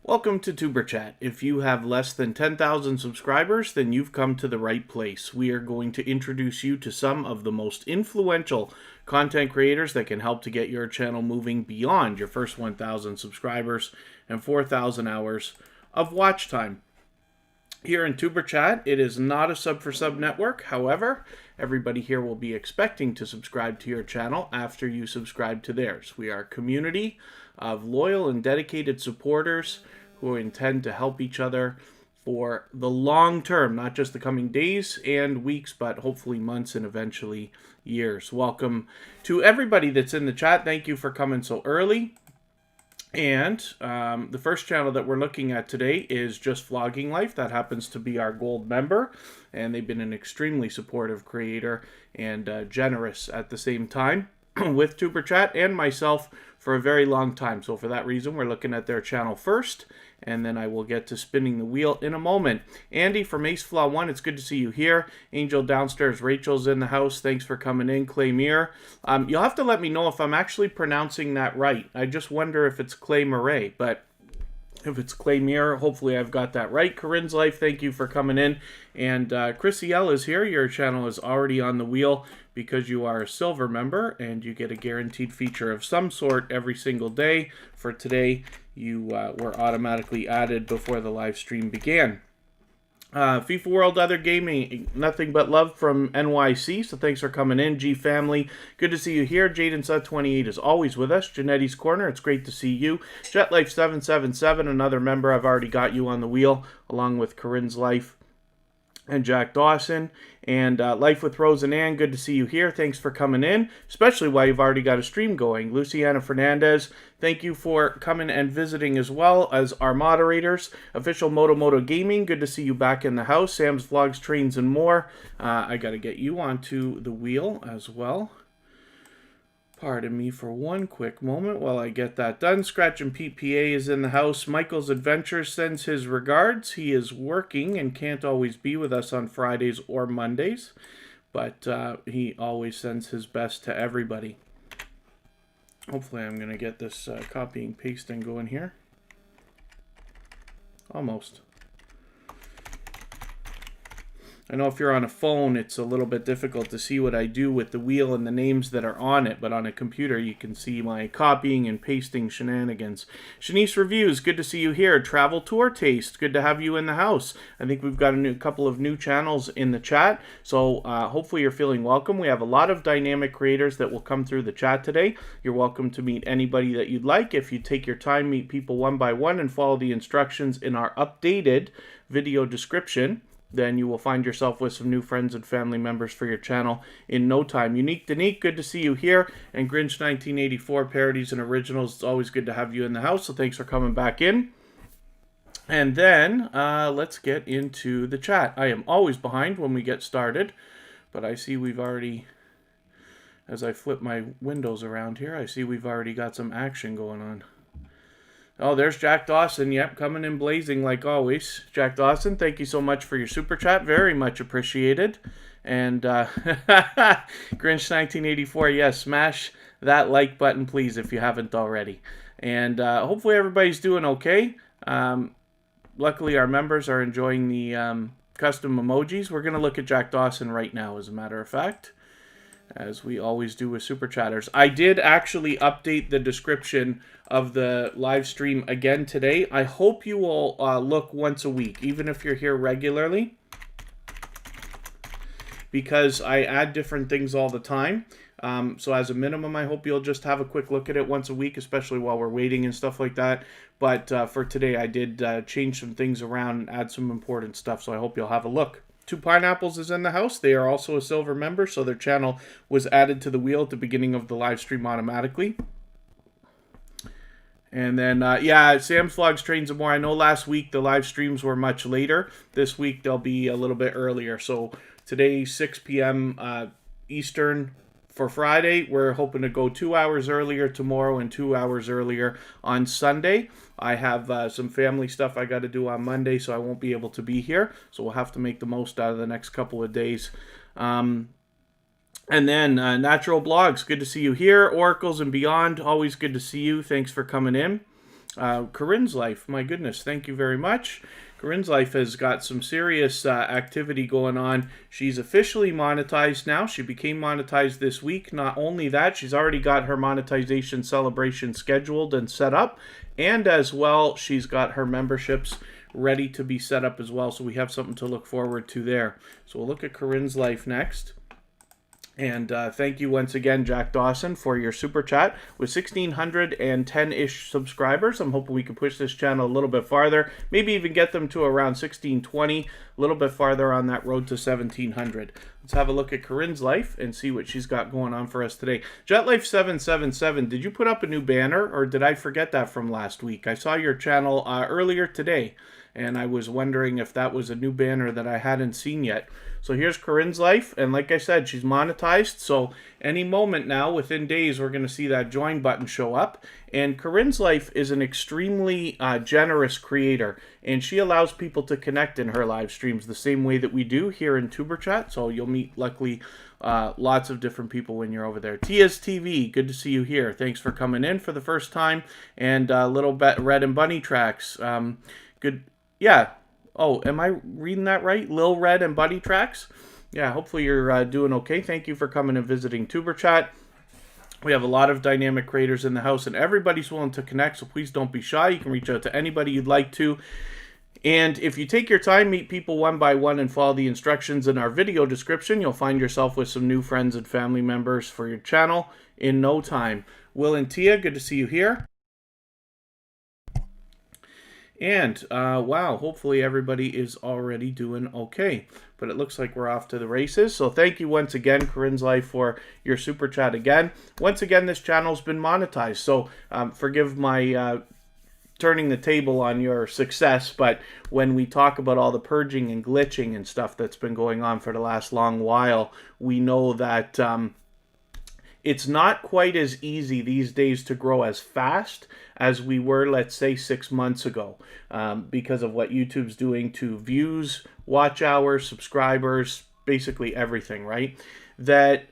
Welcome to Tuber Chat. If you have less than 10,000 subscribers, then you've come to the right place. We are going to introduce you to some of the most influential content creators that can help to get your channel moving beyond your first 1,000 subscribers and 4,000 hours of watch time. Here in Tuber Chat, it is not a sub for sub network. However, everybody here will be expecting to subscribe to your channel after you subscribe to theirs. We are a community of loyal and dedicated supporters who intend to help each other for the long term, not just the coming days and weeks, but hopefully months and eventually years. Welcome to everybody that's in the chat. Thank you for coming so early. And the first channel that we're looking at today is Just Vlogging Life. That happens to be our gold member, and they've been an extremely supportive creator and generous at the same time with Tuber Chat and myself for a very long time. So for that reason, we're looking at their channel first, and then I will get to spinning the wheel in a moment. Andy from Msk1, it's good to see you here. Angel downstairs, Rachel's in the house. Thanks for coming in. Claymere. You'll have to let me know if I'm actually pronouncing that right. I just wonder if it's Clay Murray, but if it's Claymere, hopefully I've got that right. Corinne's Life, thank you for coming in. And Chrissy L is here. Your channel is already on the wheel because you are a silver member and you get a guaranteed feature of some sort every single day. For today, you were automatically added before the live stream began. FIFA World Other Gaming, nothing but love from NYC, so thanks for coming in. G Family, good to see you here. Jaden Sut 28 is always with us. Janetti's Corner, it's great to see you. JetLife 777, another member, I've already got you on the wheel, along with Corinne's Life and Jack Dawson. And Life with Rose and Ann, good to see you here. Thanks for coming in, especially while you've already got a stream going. Luciana Fernandez, thank you for coming and visiting as well as our moderators. Official Moto Gaming, good to see you back in the house. Sam's Vlogs, Trains, and More. I got to get you onto the wheel as well. Pardon me for one quick moment while I get that done. Scratch and Pete PA is in the house. Michael's Adventure sends his regards. He is working and can't always be with us on Fridays or Mondays, but he always sends his best to everybody. Hopefully I'm going to get this copying pasting going here. Almost. I know if you're on a phone, it's a little bit difficult to see what I do with the wheel and the names that are on it, but on a computer, you can see my copying and pasting shenanigans. Shanice Reviews, good to see you here. Travel Tour Taste, good to have you in the house. I think we've got a couple of new channels in the chat, so hopefully you're feeling welcome. We have a lot of dynamic creators that will come through the chat today. You're welcome to meet anybody that you'd like. If you take your time, meet people one by one and follow the instructions in our updated video description, then you will find yourself with some new friends and family members for your channel in no time. Unique Danique, good to see you here. And Grinch 1984, Parodies and Originals, it's always good to have you in the house, so thanks for coming back in. And then, let's get into the chat. I am always behind when we get started, but I see we've already, as I flip my windows around here, I see we've already got some action going on. Oh, there's Jack Dawson. Yep, coming in blazing like always. Jack Dawson, thank you so much for your super chat. Very much appreciated. And Grinch 1984, yes, smash that like button, please, if you haven't already. And hopefully everybody's doing okay. Luckily, our members are enjoying the custom emojis. We're going to look at Jack Dawson right now, as a matter of fact, as we always do with super chatters. I did actually update the description of the live stream again today. I hope you will look once a week, even if you're here regularly, because I add different things all the time. So as a minimum, I hope you'll just have a quick look at it once a week, especially while we're waiting and stuff like that. But for today, I did change some things around and add some important stuff, so I hope you'll have a look. Two Pineapples is in the house. They are also a silver member, so their channel was added to the wheel at the beginning of the live stream automatically. And then, yeah, Sam's Vlogs, Trains, and More. I know last week the live streams were much later. This week they'll be a little bit earlier. So today, 6 p.m. Eastern for Friday. We're hoping to go 2 hours earlier tomorrow and 2 hours earlier on Sunday. I have some family stuff I got to do on Monday, so I won't be able to be here. So we'll have to make the most out of the next couple of days. And then Natural Blogs, good to see you here. Oracles and Beyond, always good to see you. Thanks for coming in. Corinne's Life, my goodness, thank you very much. Corinne's Life has got some serious activity going on. She's officially monetized now. She became monetized this week. Not only that, she's already got her monetization celebration scheduled and set up. And as well, she's got her memberships ready to be set up as well. So we have something to look forward to there. So we'll look at Corinne's Life next. And thank you once again, Jack Dawson, for your super chat. With 1,610-ish subscribers, I'm hoping we can push this channel a little bit farther. Maybe even get them to around 1,620, a little bit farther on that road to 1,700. Let's have a look at Corinne's Life and see what she's got going on for us today. JetLife777, did you put up a new banner, or did I forget that from last week? I saw your channel earlier today, and I was wondering if that was a new banner that I hadn't seen yet. So here's Corinne's Life, and like I said, she's monetized, so any moment now, within days, we're going to see that join button show up. And Corinne's Life is an extremely generous creator, and she allows people to connect in her live streams the same way that we do here in Tuber Chat, so you'll meet, luckily, lots of different people when you're over there. Tia's TV, good to see you here. Thanks for coming in for the first time. And Little Red and Bunny Tracks, good, yeah. Oh, am I reading that right? Lil Red and Buddy Tracks? Yeah, hopefully you're doing okay. Thank you for coming and visiting Tuber Chat. We have a lot of dynamic creators in the house, and everybody's willing to connect, so please don't be shy. You can reach out to anybody you'd like to. And if you take your time, meet people one by one, and follow the instructions in our video description, you'll find yourself with some new friends and family members for your channel in no time. Will and Tia, good to see you here. And, wow, hopefully everybody is already doing okay. But it looks like we're off to the races. So thank you once again, Corinne's Life, for your super chat again. Once again, this channel's been monetized. So forgive my turning the table on your success. But when we talk about all the purging and glitching and stuff that's been going on for the last long while, we know that it's not quite as easy these days to grow as fast as we were, let's say, 6 months ago, because of what YouTube's doing to views, watch hours, subscribers, basically everything, right? That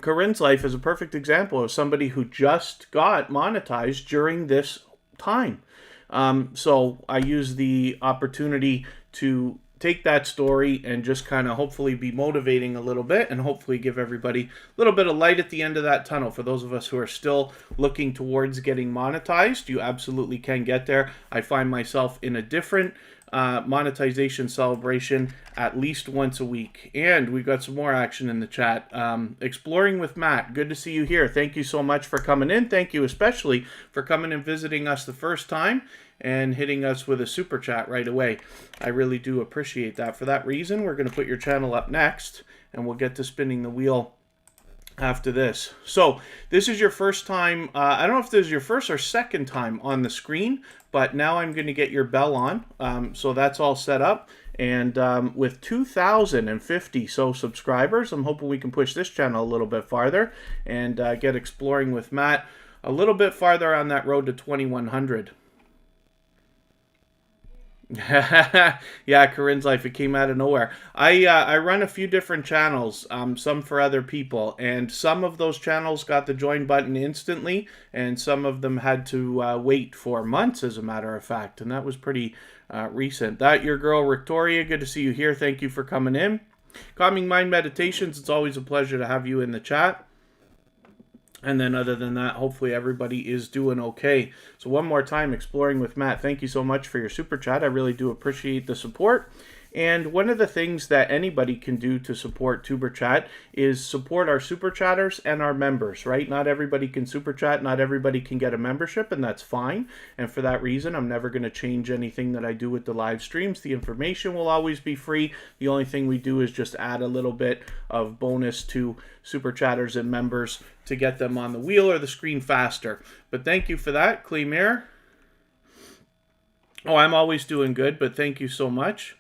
Corinne's Life is a perfect example of somebody who just got monetized during this time. So I use the opportunity to take that story and just kind of hopefully be motivating a little bit, and hopefully give everybody a little bit of light at the end of that tunnel. For those of us who are still looking towards getting monetized, you absolutely can get there. I find myself in a different monetization celebration at least once a week. And we've got some more action in the chat. Exploring with Matt, good to see you here. Thank you so much for coming in. Thank you especially for coming and visiting us the first time and hitting us with a super chat right away. I really do appreciate that. For that reason, we're going to put your channel up next, and we'll get to spinning the wheel after this. So this is your first time, I don't know if this is your first or second time on the screen, but now I'm going to get your bell on. So that's all set up. And with 2,050 so subscribers, I'm hoping we can push this channel a little bit farther and get Exploring with Matt a little bit farther on that road to 2,100. Yeah, Corinne's Life, it came out of nowhere. I run a few different channels, some for other people, and some of those channels got the join button instantly, and some of them had to wait for months, as a matter of fact, and that was pretty recent. That your girl Victoria, good to see you here. Thank you for coming in. Calming Mind Meditations, it's always a pleasure to have you in the chat. And then other than that, hopefully everybody is doing okay. So one more time, Exploring with Matt, thank you so much for your super chat. I really do appreciate the support. And one of the things that anybody can do to support Tuber Chat is support our super chatters and our members, right? Not everybody can super chat, not everybody can get a membership, and that's fine. And for that reason, I'm never going to change anything that I do with the live streams. The information will always be free. The only thing we do is just add a little bit of bonus to super chatters and members to get them on the wheel or the screen faster. But thank you for that, Clemere. Oh, I'm always doing good, but thank you so much.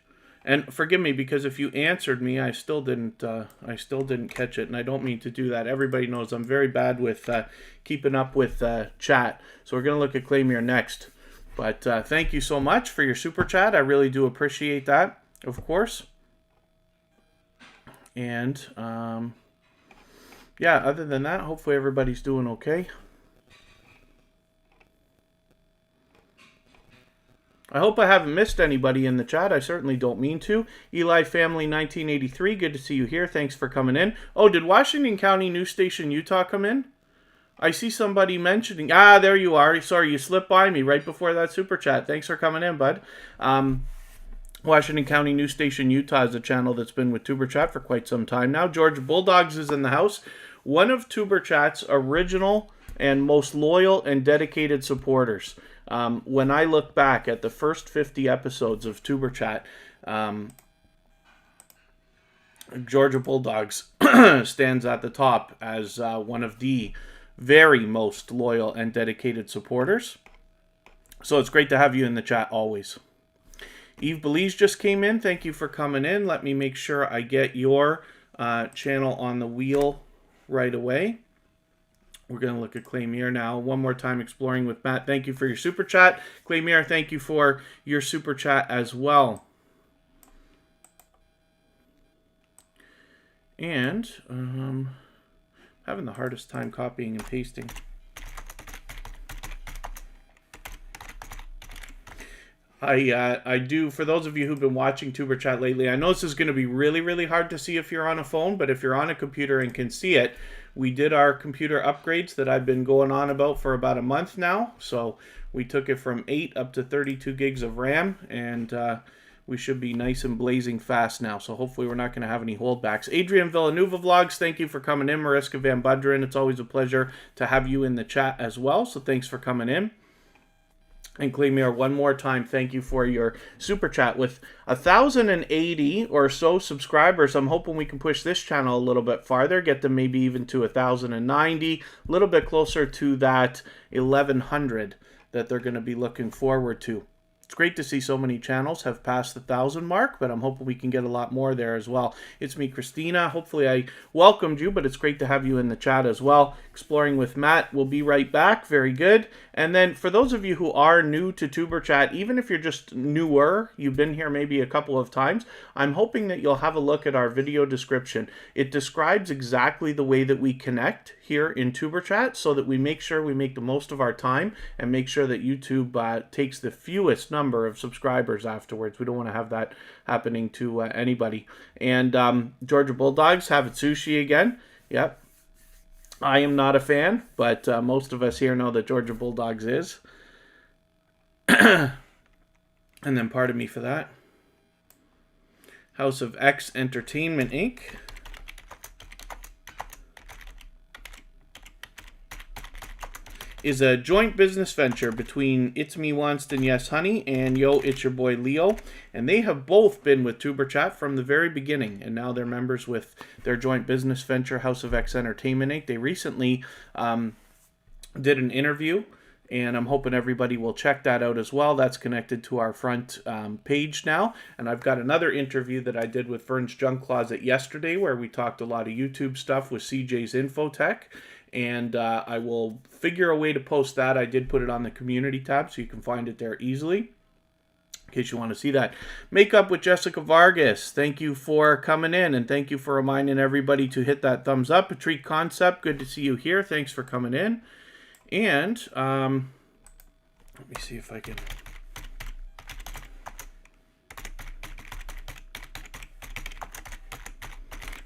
And forgive me, because if you answered me, I still didn't catch it, and I don't mean to do that. Everybody knows I'm very bad with keeping up with chat. So we're going to look at Clemere next. But thank you so much for your super chat. I really do appreciate that, of course. And, yeah, other than that, hopefully everybody's doing okay. I hope I haven't missed anybody in the chat. I certainly don't mean to. Eli Family 1983, good to see you here. Thanks for coming in. Oh, did Washington County News Station, Utah come in? I see somebody mentioning... Ah, there you are. Sorry, you slipped by me right before that super chat. Thanks for coming in, bud. Washington County News Station, Utah is a channel that's been with Tuber Chat for quite some time now. Georgia Bulldogs is in the house. One of Tuber Chat's original and most loyal and dedicated supporters. When I look back at the first 50 episodes of Tuber Chat, Georgia Bulldogs stands at the top as one of the very most loyal and dedicated supporters. So it's great to have you in the chat always. Eve Belize just came in. Thank you for coming in. Let me make sure I get your channel on the wheel right away. We're going to look at Claymere now. One more time, Exploring with Matt. Thank you for your super chat. Claymere, thank you for your super chat as well. And having the hardest time copying and pasting. I do, for those of you who've been watching Tuber Chat lately, I know this is going to be really, really hard to see if you're on a phone, but if you're on a computer and can see it, we did our computer upgrades that I've been going on about for about a month now. So we took it from 8 up to 32 gigs of RAM, and we should be nice and blazing fast now. So hopefully we're not going to have any holdbacks. Adrian Villanueva Vlogs, thank you for coming in. Mariska Van Bundren, it's always a pleasure to have you in the chat as well. So thanks for coming in. And Claymere, one more time, thank you for your super chat. With 1,080 or so subscribers, I'm hoping we can push this channel a little bit farther, get them maybe even to 1,090, a little bit closer to that 1,100 that they're going to be looking forward to. It's great to see so many channels have passed the 1,000 mark, but I'm hoping we can get a lot more there as well. It's me, Christina. Hopefully I welcomed you, but it's great to have you in the chat as well. Exploring with Matt. We'll be right back. Very good. And then for those of you who are new to Tuber Chat, even if you're just newer, you've been here maybe a couple of times, I'm hoping that you'll have a look at our video description. It describes exactly the way that we connect here in Tuber Chat so that we make sure we make the most of our time and make sure that YouTube takes the fewest number of subscribers afterwards. We don't want to have that happening to anybody. And Georgia Bulldogs have it sushi again. Yep. I am not a fan, but most of us here know that Georgia Bulldogs is. And then pardon me for that. House of X Entertainment, Inc. is a joint business venture between It's Me Wanston Yes Honey and Yo It's Your Boy Leo, and they have both been with Tuber Chat from the very beginning, and now they're members with their joint business venture House of X Entertainment Inc. They recently did an interview, and I'm hoping everybody will check that out as well. That's connected to our front page now. And I've got another interview that I did with Vern's Junk Closet yesterday where we talked a lot of YouTube stuff with CJ's Infotech. And I will figure a way to post that. I did put it on the community tab so you can find it there easily in case you want to see that. Makeup with Jessica Vargas, thank you for coming in, and thank you for reminding everybody to hit that thumbs up. A Treat Concept, good to see you here. Thanks for coming in. And let me see if I can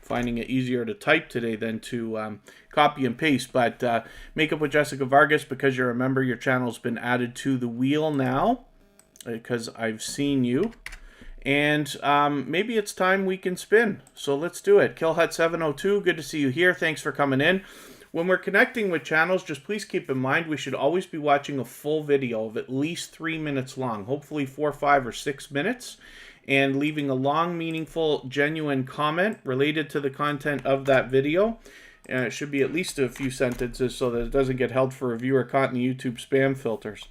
finding it easier to type today than to copy and paste. But Makeup with Jessica Vargas, because you're a member, your channel's been added to the wheel now because I've seen you. And maybe it's time we can spin. So let's do it. Killhut702, good to see you here. Thanks for coming in. When we're connecting with channels, just please keep in mind we should always be watching a full video of at least 3 minutes long, hopefully 4, 5, or 6 minutes, and leaving a long, meaningful, genuine comment related to the content of that video. It should be at least a few sentences so that it doesn't get held for review or caught in the YouTube spam filters.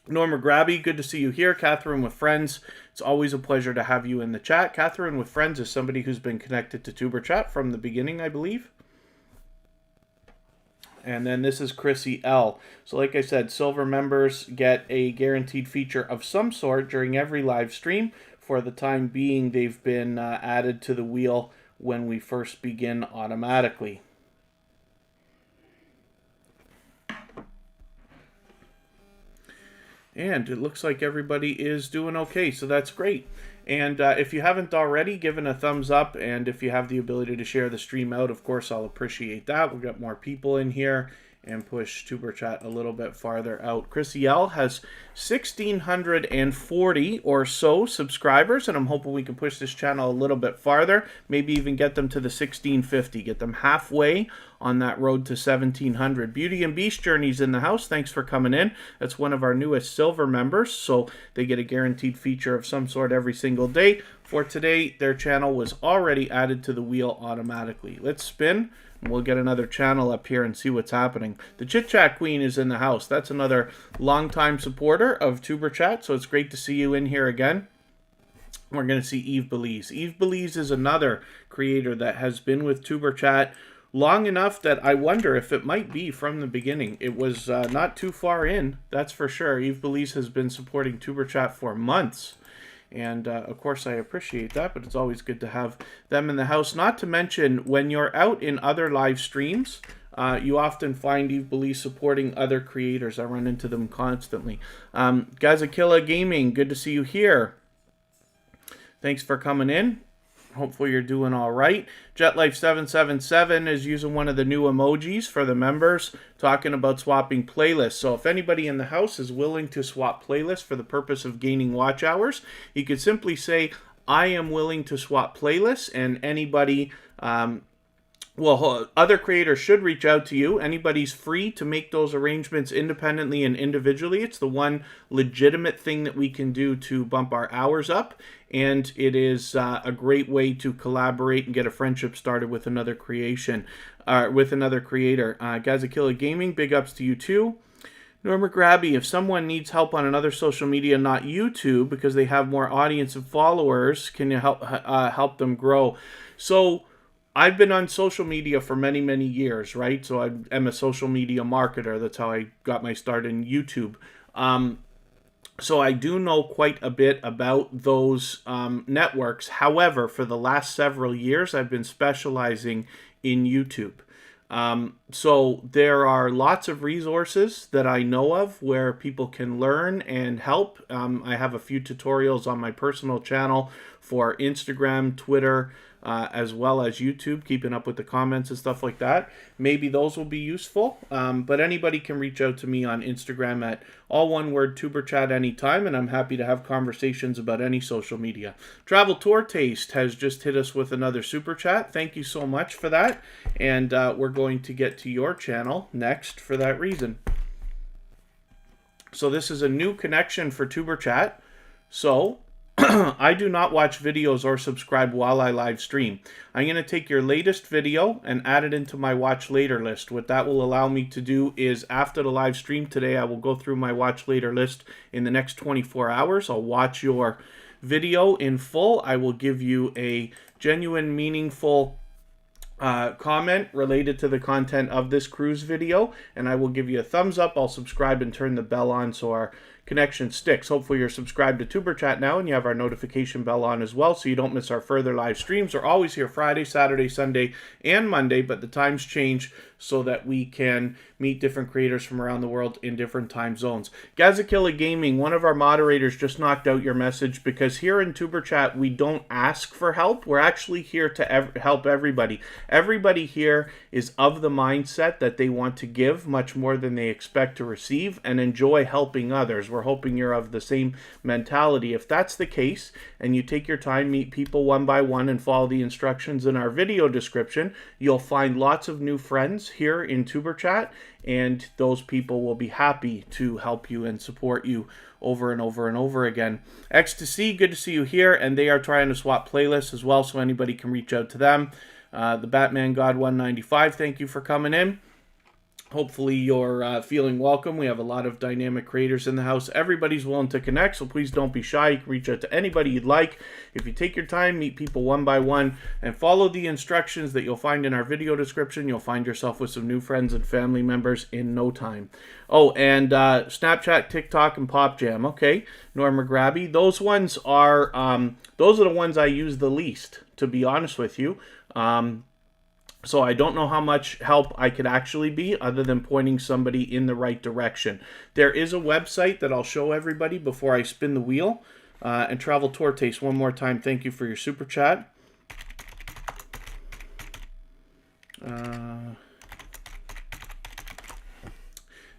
Norma Grabby, good to see you here. Catherine with Friends, it's always a pleasure to have you in the chat. Catherine with Friends is somebody who's been connected to Tuber Chat from the beginning, I believe. And then this is Chrissy L. So like I said, silver members get a guaranteed feature of some sort during every live stream. For the time being, they've been added to the wheel when we first begin automatically. And it looks like everybody is doing okay, so that's great. And if you haven't already, given a thumbs up, and if you have the ability to share the stream out, of course, I'll appreciate that. We'll get more people in here and push Tuber Chat a little bit farther out. Chrissy L has 1,640 or so subscribers, and I'm hoping we can push this channel a little bit farther, maybe even get them to the 1,650, get them halfway on that road to 1,700. Beauty and Beast Journey's in the house. Thanks for coming in. That's one of our newest silver members, so they get a guaranteed feature of some sort every single day. For today, their channel was already added to the wheel automatically. Let's spin. We'll get another channel up here and see what's happening. The Chit Chat Queen is in the house. That's another longtime supporter of Tuber Chat, so it's great to see you in here again. We're going to see Eve Belize. Eve Belize is another creator that has been with Tuber Chat long enough that I wonder if it might be from the beginning. It was not too far in, that's for sure. Eve Belize has been supporting Tuber Chat for months. And, of course, I appreciate that, but it's always good to have them in the house. Not to mention, when you're out in other live streams, you often find Eve Belize supporting other creators. I run into them constantly. Gazakilla Gaming, good to see you here. Thanks for coming in. Hopefully you're doing all right. JetLife777 is using one of the new emojis for the members, talking about swapping playlists. So if anybody in the house is willing to swap playlists for the purpose of gaining watch hours, you could simply say, I am willing to swap playlists, and anybody... other creators should reach out to you. Anybody's free to make those arrangements independently and individually. It's the one legitimate thing that we can do to bump our hours up. And it is a great way to collaborate and get a friendship started with another creator. Gazakilla Gaming, big ups to you too. Norma Grabby, if someone needs help on another social media, not YouTube, because they have more audience and followers, can you help them grow? So I've been on social media for many, many years, right? So I am a social media marketer. That's how I got my start in YouTube. So I do know quite a bit about those networks. However, for the last several years, I've been specializing in YouTube. So there are lots of resources that I know of where people can learn and help. I have a few tutorials on my personal channel for Instagram, Twitter, as well as YouTube, keeping up with the comments and stuff like that. Maybe those will be useful, but anybody can reach out to me on Instagram at all one word Tuber Chat anytime, and I'm happy to have conversations about any social media. Travel Tour Taste has just hit us with another super chat. Thank you so much for that, and we're going to get to your channel next for that reason. So this is a new connection for Tuber Chat. So I do not watch videos or subscribe while I live stream. I'm going to take your latest video and add it into my watch later list. What that will allow me to do is after the live stream today, I will go through my watch later list in the next 24 hours. I'll watch your video in full. I will give you a genuine, meaningful comment related to the content of this cruise video, and I will give you a thumbs up. I'll subscribe and turn the bell on so our connection sticks. Hopefully you're subscribed to Tuber Chat now and you have our notification bell on as well so you don't miss our further live streams. We're always here Friday, Saturday, Sunday, and Monday, but the times change so that we can meet different creators from around the world in different time zones. Gazakilla Gaming, one of our moderators just knocked out your message because here in Tuber Chat we don't ask for help. We're actually here to help everybody. Everybody here is of the mindset that they want to give much more than they expect to receive and enjoy helping others. We're hoping you're of the same mentality. If that's the case and you take your time, meet people one by one and follow the instructions in our video description, you'll find lots of new friends here in Tuber Chat, and those people will be happy to help you and support you over and over and over again. Ecstasy, good to see you here, and they are trying to swap playlists as well, so anybody can reach out to them. The Batman God 195, thank you for coming in. Hopefully you're feeling welcome. We have a lot of dynamic creators in the house. Everybody's willing to connect, so please don't be shy. You can reach out to anybody you'd like. If you take your time, meet people one by one, and follow the instructions that you'll find in our video description, you'll find yourself with some new friends and family members in no time. Oh, and Snapchat, TikTok, and Pop Jam. Okay, Norma Grabby. Those ones are those are the ones I use the least, to be honest with you. So I don't know how much help I could actually be other than pointing somebody in the right direction. There is a website that I'll show everybody before I spin the wheel. And Travel Tour Taste, one more time, thank you for your super chat.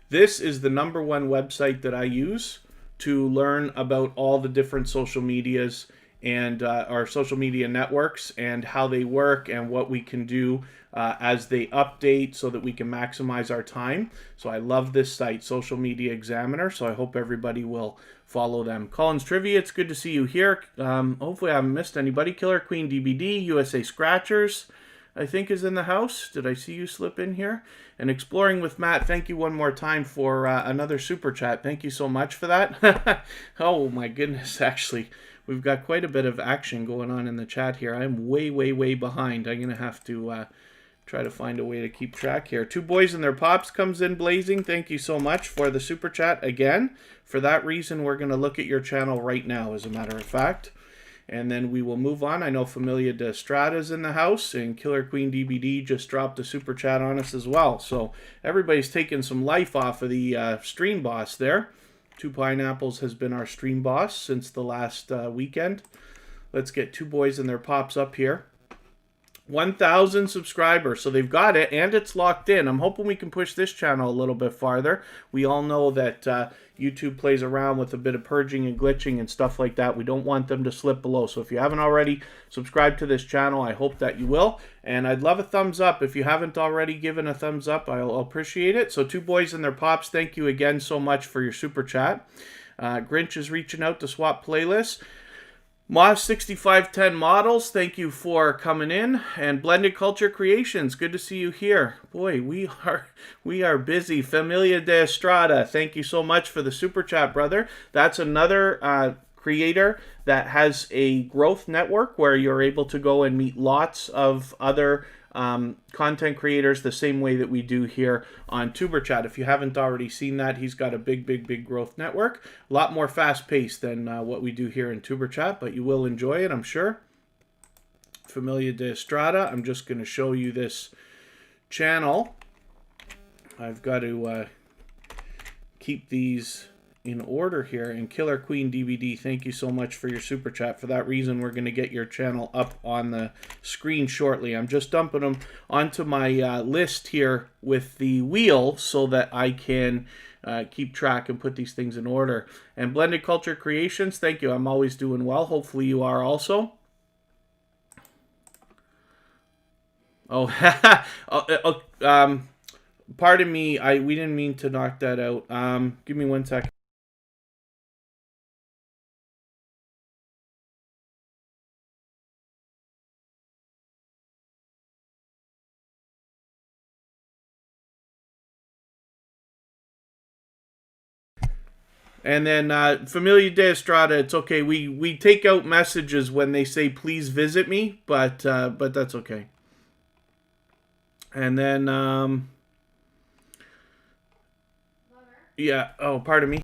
This is the #1 website that I use to learn about all the different social medias and our social media networks and how they work and what we can do as they update so that we can maximize our time. So I love this site, Social Media Examiner, so I hope everybody will follow them. Collins Trivia, it's good to see you here. Hopefully I haven't missed anybody. Killer Queen DBD, USA Scratchers, I think is in the house. Did I see you slip in here? And Exploring with Matt, thank you one more time for another super chat. Thank you so much for that. Oh my goodness, actually. We've got quite a bit of action going on in the chat here. I'm way behind. I'm going to have to try to find a way to keep track here. Two Boys and Their Pops comes in blazing. Thank you so much for the super chat again. For that reason, we're going to look at your channel right now, as a matter of fact. And then we will move on. I know Familia de Estrada's in the house, and Killer Queen DBD just dropped a super chat on us as well. So everybody's taking some life off of the stream boss there. Two Pineapples has been our stream boss since the last weekend. Let's get Two Boys and Their Pops up here. 1,000 subscribers, so they've got it, and it's locked in. I'm hoping we can push this channel a little bit farther. We all know that YouTube plays around with a bit of purging and glitching and stuff like that. We don't want them to slip below. So if you haven't already subscribed to this channel, I hope that you will. And I'd love a thumbs up. If you haven't already given a thumbs up, I'll appreciate it. So Two Boys and Their Pops, thank you again so much for your super chat. Grinch is reaching out to swap playlists. Moss 6510 Models, thank you for coming in. And Blended Culture Creations, good to see you here. Boy, we are busy. Familia de Estrada, thank you so much for the super chat, brother. That's another creator that has a growth network where you're able to go and meet lots of other content creators the same way that we do here on Tuber Chat. If you haven't already seen that, he's got a big growth network. A lot more fast-paced than what we do here in Tuber Chat, but you will enjoy it, I'm sure. Familia de Estrada, I'm just going to show you this channel. I've got to keep these in order here. And Killer Queen DVD, thank you so much for your super chat. For that reason, we're going to get your channel up on the screen shortly. I'm just dumping them onto my list here with the wheel so that I can keep track and put these things in order. And Blended Culture Creations, thank you. I'm always doing well. Hopefully you are also. Oh, pardon me. We didn't mean to knock that out. Give me 1 second. And then Familia de Estrada, it's okay. We take out messages when they say please visit me, but that's okay. And then yeah. Oh, pardon me.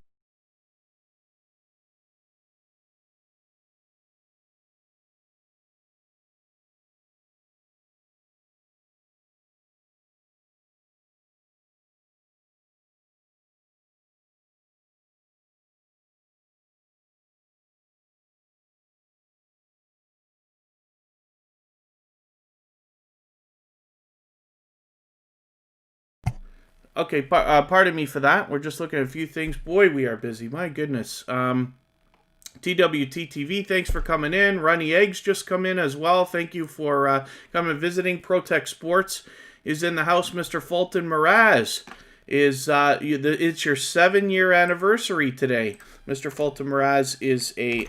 Okay, pardon me for that. We're just looking at a few things. Boy, we are busy. My goodness. TWTTV, thanks for coming in. Runny Eggs just come in as well. Thank you for coming and visiting. Protect Sports is in the house. Mr. Fulton Mraz is it's your 7-year anniversary today. Mr. Fulton Mraz is a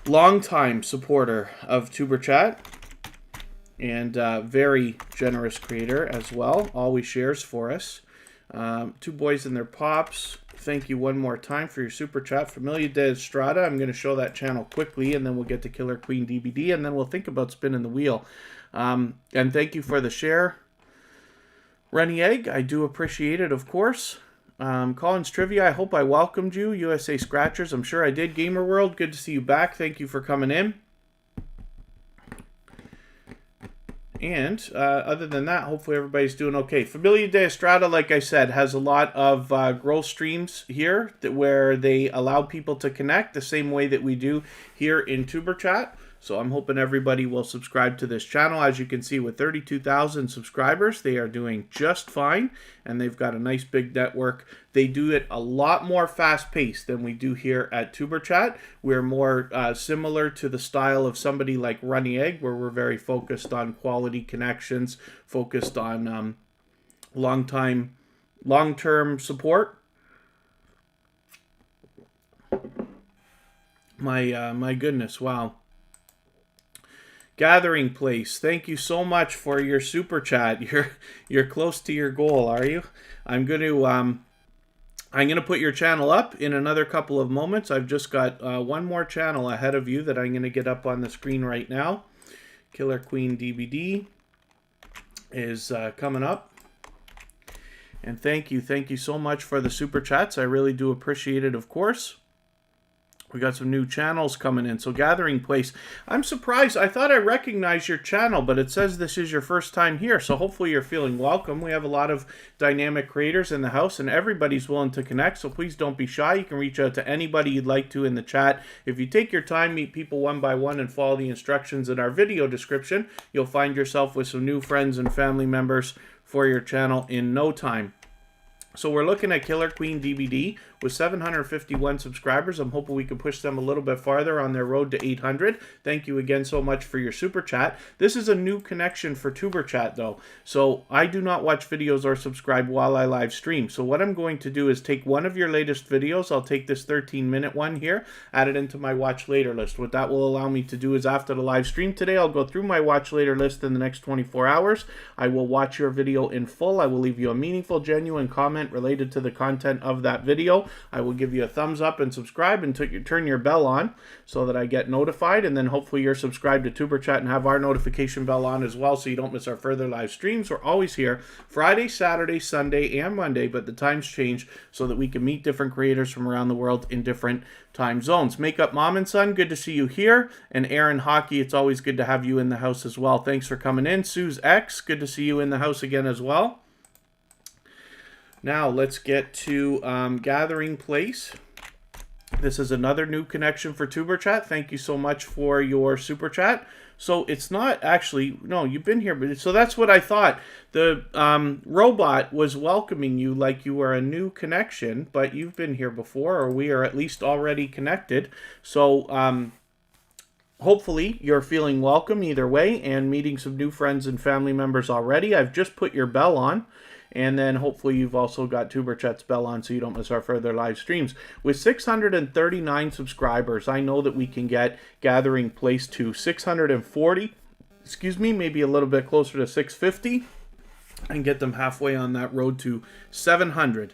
longtime supporter of Tuber Chat. And very generous creator as well. Always shares for us. Two Boys and Their Pops, thank you one more time for your super chat. Familia de Estrada, I'm going to show that channel quickly, and then we'll get to Killer Queen DVD, and then we'll think about spinning the wheel. And thank you for the share. Rennie Egg, I do appreciate it, of course. Collins Trivia, I hope I welcomed you. USA Scratchers, I'm sure I did. Gamer World, good to see you back. Thank you for coming in. And other than that, hopefully everybody's doing okay. Familia de Estrada, like I said, has a lot of growth streams here where they allow people to connect the same way that we do here in Tuber Chat. So I'm hoping everybody will subscribe to this channel. As you can see, with 32,000 subscribers, they are doing just fine. And they've got a nice big network. They do it a lot more fast-paced than we do here at Tuber Chat. We're more similar to the style of somebody like Runny Egg, where we're very focused on quality connections, focused on long-term support. My goodness, wow. Gathering Place, thank you so much for your super chat. You're close to your goal, are you? I'm gonna put your channel up in another couple of moments. I've just got one more channel ahead of you that I'm gonna get up on the screen right now. Killer Queen DVD is coming up. And thank you so much for the super chats. I really do appreciate it, of course. We got some new channels coming in. So Gathering Place. I'm surprised. I thought I recognized your channel, but it says this is your first time here. So hopefully you're feeling welcome. We have a lot of dynamic creators in the house, and everybody's willing to connect. So please don't be shy. You can reach out to anybody you'd like to in the chat. If you take your time, meet people one by one, and follow the instructions in our video description, you'll find yourself with some new friends and family members for your channel in no time. So we're looking at Killer Queen DVD with 751 subscribers. I'm hoping we can push them a little bit farther on their road to 800. Thank you again so much for your super chat. This is a new connection for Tuber Chat though. So I do not watch videos or subscribe while I live stream. So what I'm going to do is take one of your latest videos. I'll take this 13-minute one here, add it into my watch later list. What that will allow me to do is after the live stream today, I'll go through my watch later list in the next 24 hours. I will watch your video in full. I will leave you a meaningful, genuine comment related to the content of that video. I will give you a thumbs up and subscribe and turn your bell on so that I get notified, and then hopefully you're subscribed to Tuber Chat and have our notification bell on as well so you don't miss our further live streams. We're always here Friday, Saturday, Sunday, and Monday, but the times change so that we can meet different creators from around the world in different time zones. Makeup Mom and Son, good to see you here. And Aaron Hockey, it's always good to have you in the house as well. Thanks for coming in. Suze X, good to see you in the house again as well. Now, let's get to Gathering Place. This is another new connection for Tuber Chat. Thank you so much for your super chat. So it's not actually, no, you've been here, but so that's what I thought. The robot was welcoming you like you were a new connection, but you've been here before, or we are at least already connected. So hopefully you're feeling welcome either way and meeting some new friends and family members already. I've just put your bell on. And then hopefully you've also got Tuber Chat's bell on so you don't miss our further live streams. With 639 subscribers, I know that we can get Gathering Place to 640, maybe a little bit closer to 650, and get them halfway on that road to 700.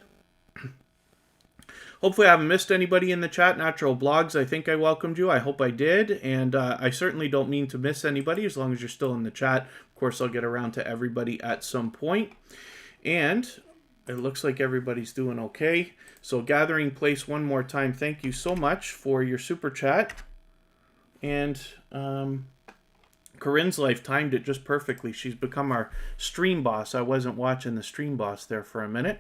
Hopefully I haven't missed anybody in the chat. Natural Blogs, I think I welcomed you. I hope I did. And I certainly don't mean to miss anybody as long as you're still in the chat. Of course, I'll get around to everybody at some point. And it looks like everybody's doing okay. So Gathering Place one more time. Thank you so much for your super chat. And Corinne's Life timed it just perfectly. She's become our stream boss. I wasn't watching the stream boss there for a minute.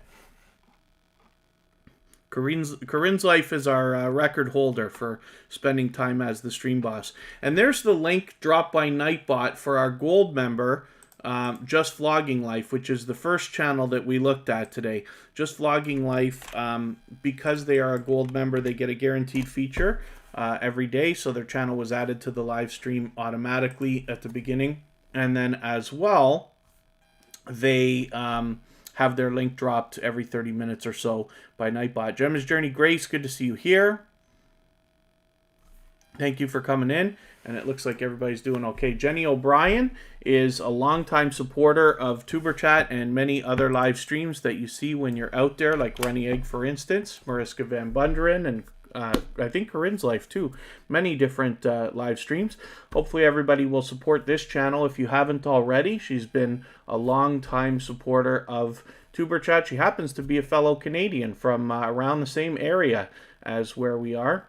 Corinne's Life is our record holder for spending time as the stream boss. And there's the link dropped by Nightbot for our gold member, Just Vlogging Life, which is the first channel that we looked at today. Just Vlogging Life, because they are a gold member, they get a guaranteed feature every day. So their channel was added to the live stream automatically at the beginning. And then as well, they have their link dropped every 30 minutes or so by Nightbot. Gemma's Journey Grace, good to see you here. Thank you for coming in. And it looks like everybody's doing okay. Jenny O'Brien is a longtime supporter of Tuber Chat and many other live streams that you see when you're out there, like Runny Egg, for instance, Mariska Van Bundren, and I think Corinne's Life too. Many different live streams. Hopefully everybody will support this channel if you haven't already. She's been a long-time supporter of Tuber Chat. She happens to be a fellow Canadian from around the same area as where we are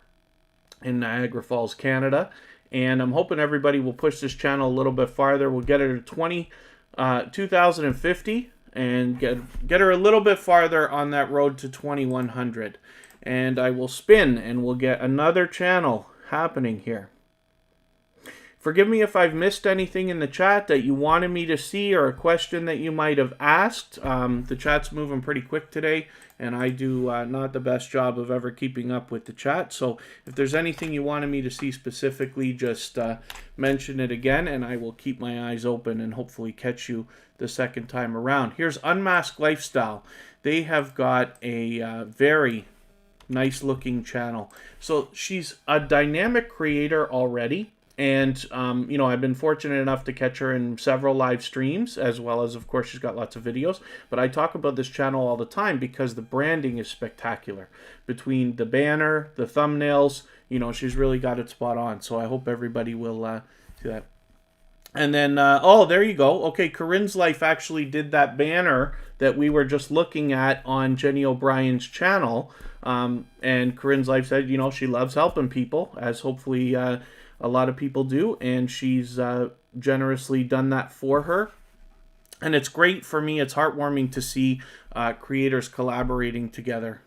in Niagara Falls, Canada. and I'm hoping everybody will push this channel a little bit farther. We'll get her to 2,050 and get her a little bit farther on that road to 2,100. And I will spin and we'll get another channel happening here. Forgive me if I've missed anything in the chat that you wanted me to see or a question that you might have asked. The chat's moving pretty quick today, and I do not the best job of ever keeping up with the chat. So if there's anything you wanted me to see specifically, just mention it again, and I will keep my eyes open and hopefully catch you the second time around. Here's Unmasked Lifestyle. They have got a very nice looking channel. So she's a dynamic creator already. And, you know, I've been fortunate enough to catch her in several live streams, as well as, of course, she's got lots of videos. But I talk about this channel all the time because the branding is spectacular. Between the banner, the thumbnails, you know, she's really got it spot on. So I hope everybody will see that. And then, oh, there you go. Okay, Corinne's Life actually did that banner that we were just looking at on Jenny O'Brien's channel. And Corinne's Life said, you know, she loves helping people, as hopefully a lot of people do, and she's generously done that for her. And it's great for me. It's heartwarming to see creators collaborating together.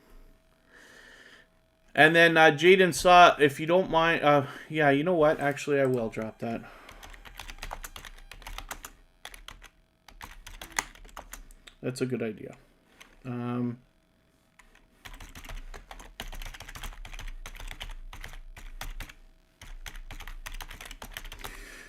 And then Jaden saw, if you don't mind, yeah, you know what? Actually, I will drop that. That's a good idea.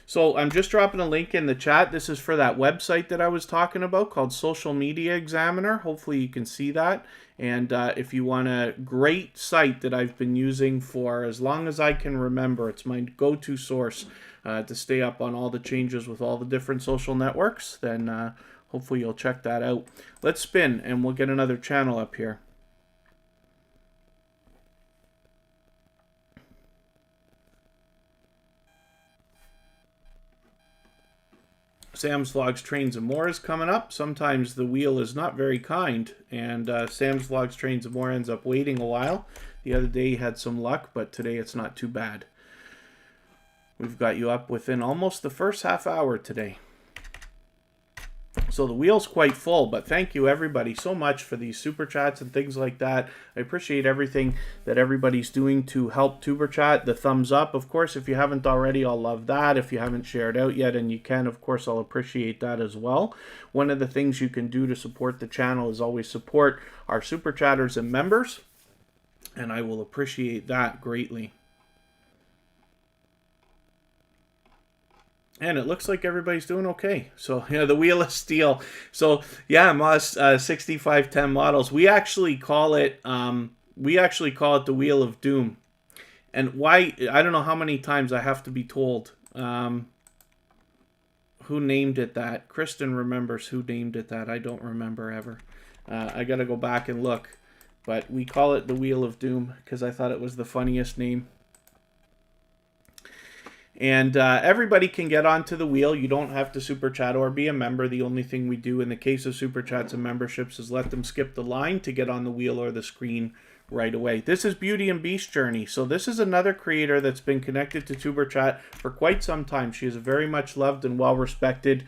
So I'm just dropping a link in the chat. This is for that website that I was talking about called Social Media Examiner. Hopefully you can see that. And if you want a great site that I've been using for as long as I can remember, it's my go-to source to stay up on all the changes with all the different social networks, then hopefully you'll check that out. Let's spin and we'll get another channel up here. Sam's Vlogs, Trains, and More is coming up. Sometimes the wheel is not very kind, and Sam's Vlogs, Trains, and More ends up waiting a while. The other day he had some luck, but today it's not too bad. We've got you up within almost the first half hour today. So the wheel's quite full, but thank you everybody so much for these super chats and things like that. I appreciate everything that everybody's doing to help Tuber Chat. The thumbs up, of course, if you haven't already, I'll love that. If you haven't shared out yet and you can, of course, I'll appreciate that as well. One of the things you can do to support the channel is always support our super chatters and members, and I will appreciate that greatly. And it looks like everybody's doing okay. So, you know, the Wheel of Steel. So, yeah, Moss 6510 models. We actually call it the Wheel of Doom. And why, I don't know how many times I have to be told who named it that. Kristen remembers who named it that. I don't remember ever. I got to go back and look. But we call it the Wheel of Doom because I thought it was the funniest name. And everybody can get onto the wheel. You don't have to super chat or be a member. The only thing we do in the case of super chats and memberships is let them skip the line to get on the wheel or the screen right away. This is Beauty and Beast Journey. So this is another creator that's been connected to Tuber Chat for quite some time. She is a very much loved and well-respected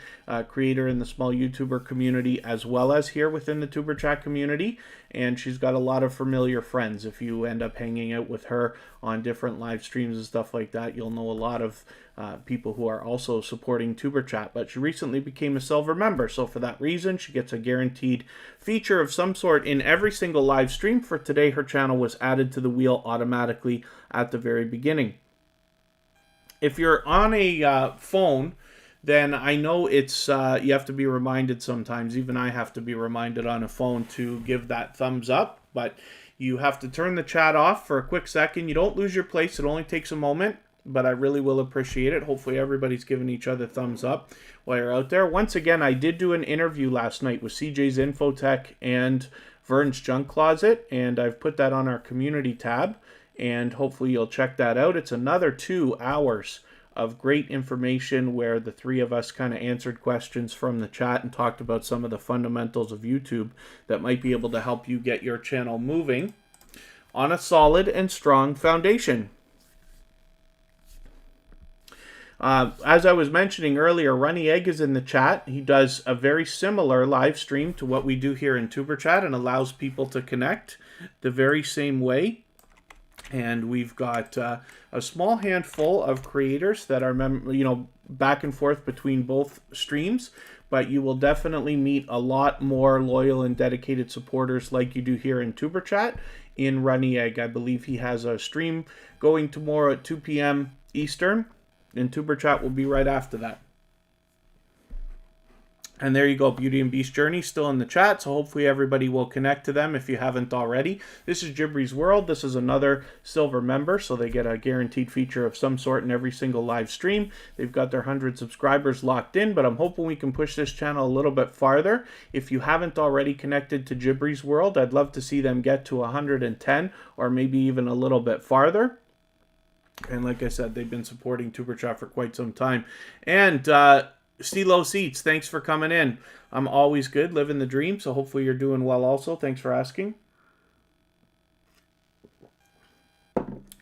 creator in the small YouTuber community, as well as here within the Tuber Chat community. And she's got a lot of familiar friends. If you end up hanging out with her on different live streams and stuff like that, you'll know a lot of people who are also supporting Tuber Chat. But she recently became a silver member, so for that reason, she gets a guaranteed feature of some sort in every single live stream. For today, her channel was added to the wheel automatically at the very beginning. If you're on a phone, then I know it's you have to be reminded sometimes. Even I have to be reminded on a phone to give that thumbs up. But you have to turn the chat off for a quick second. You don't lose your place. It only takes a moment. But I really will appreciate it. Hopefully everybody's giving each other thumbs up while you're out there. Once again, I did do an interview last night with CJ's Infotech and Vern's Junk Closet. And I've put that on our community tab. And hopefully you'll check that out. It's another 2 hours of great information where the three of us kind of answered questions from the chat and talked about some of the fundamentals of YouTube that might be able to help you get your channel moving on a solid and strong foundation. As I was mentioning earlier, Runny Egg is in the chat. He does a very similar live stream to what we do here in Tuber Chat and allows people to connect the very same way. And we've got a small handful of creators that are, back and forth between both streams. But you will definitely meet a lot more loyal and dedicated supporters like you do here in Tuber Chat in Runny Egg. I believe he has a stream going tomorrow at 2 p.m. Eastern. And Tuber Chat will be right after that. And there you go, Beauty and Beast Journey still in the chat, so hopefully everybody will connect to them if you haven't already. This is Jibbery's World. This is another silver member, so they get a guaranteed feature of some sort in every single live stream. They've got their 100 subscribers locked in, but I'm hoping we can push this channel a little bit farther. If you haven't already connected to Jibbery's World, I'd love to see them get to 110 or maybe even a little bit farther. And like I said, they've been supporting Tuber Chat for quite some time. And CeeLo Seats, thanks for coming in. I'm always good, living the dream, so hopefully you're doing well also. Thanks for asking.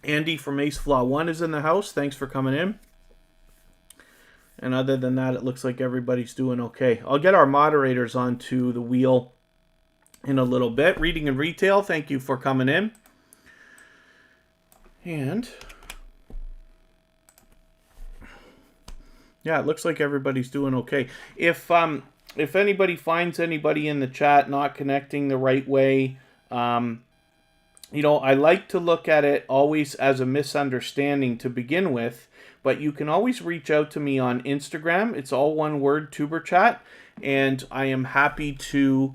Andy from Ace Flaw 1 is in the house. Thanks for coming in. And other than that, it looks like everybody's doing okay. I'll get our moderators onto the wheel in a little bit. Reading and Retail, thank you for coming in. And yeah, it looks like everybody's doing okay. If anybody finds anybody in the chat not connecting the right way, I like to look at it always as a misunderstanding to begin with, but you can always reach out to me on Instagram. It's all one word, Tuber Chat, and I am happy to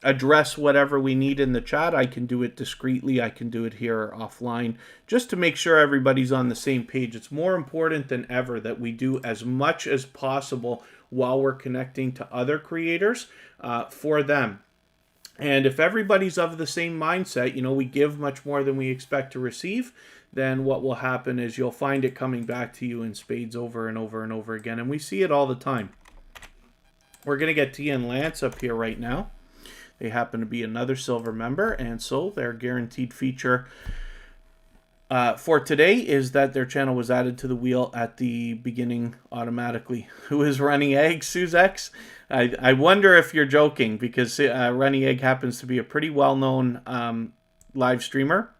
address whatever we need in the chat. I can do it discreetly. I can do it here offline just to make sure everybody's on the same page. It's more important than ever that we do as much as possible while we're connecting to other creators for them. And if everybody's of the same mindset, we give much more than we expect to receive, then what will happen is you'll find it coming back to you in spades over and over and over again. And we see it all the time. We're going to get Tia and Lance up here right now. They happen to be another silver member, and so their guaranteed feature for today is that their channel was added to the wheel at the beginning automatically. Who is Runny Egg, Suzex? I wonder if you're joking, because Runny Egg happens to be a pretty well-known live streamer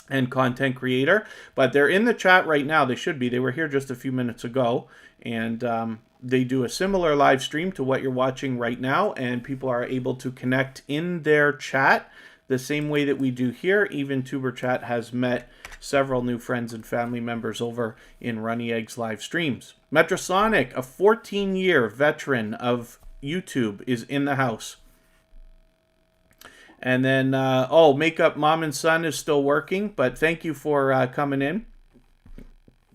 and content creator, but they're in the chat right now. They should be. They were here just a few minutes ago, and they do a similar live stream to what you're watching right now, and people are able to connect in their chat the same way that we do here. Even Tuber Chat has met several new friends and family members over in Runny Egg's live streams. Metrosonic, a 14-year veteran of YouTube, is in the house. And then, Makeup Mom and Son is still working, but thank you for coming in.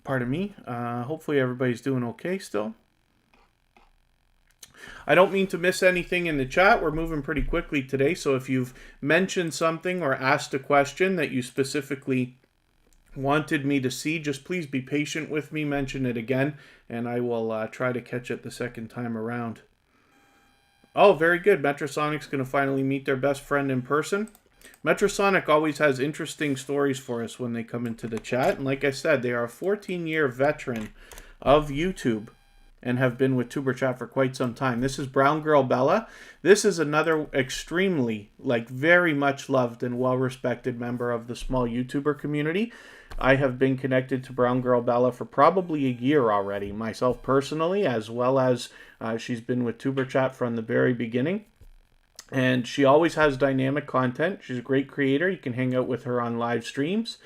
Pardon me. Hopefully everybody's doing okay still. I don't mean to miss anything in the chat. We're moving pretty quickly today, so if you've mentioned something or asked a question that you specifically wanted me to see, just please be patient with me, mention it again, and I will try to catch it the second time around. Oh, very good. Metrosonic's going to finally meet their best friend in person. Metrosonic always has interesting stories for us when they come into the chat, and like I said, they are a 14-year veteran of YouTube and have been with Tuber Chat for quite some time. This is Brown Girl Bella. This is another extremely, very much loved and well-respected member of the small YouTuber community. I have been connected to Brown Girl Bella for probably a year already, myself personally, as well as she's been with Tuber Chat from the very beginning. And she always has dynamic content. She's a great creator. You can hang out with her on live streams.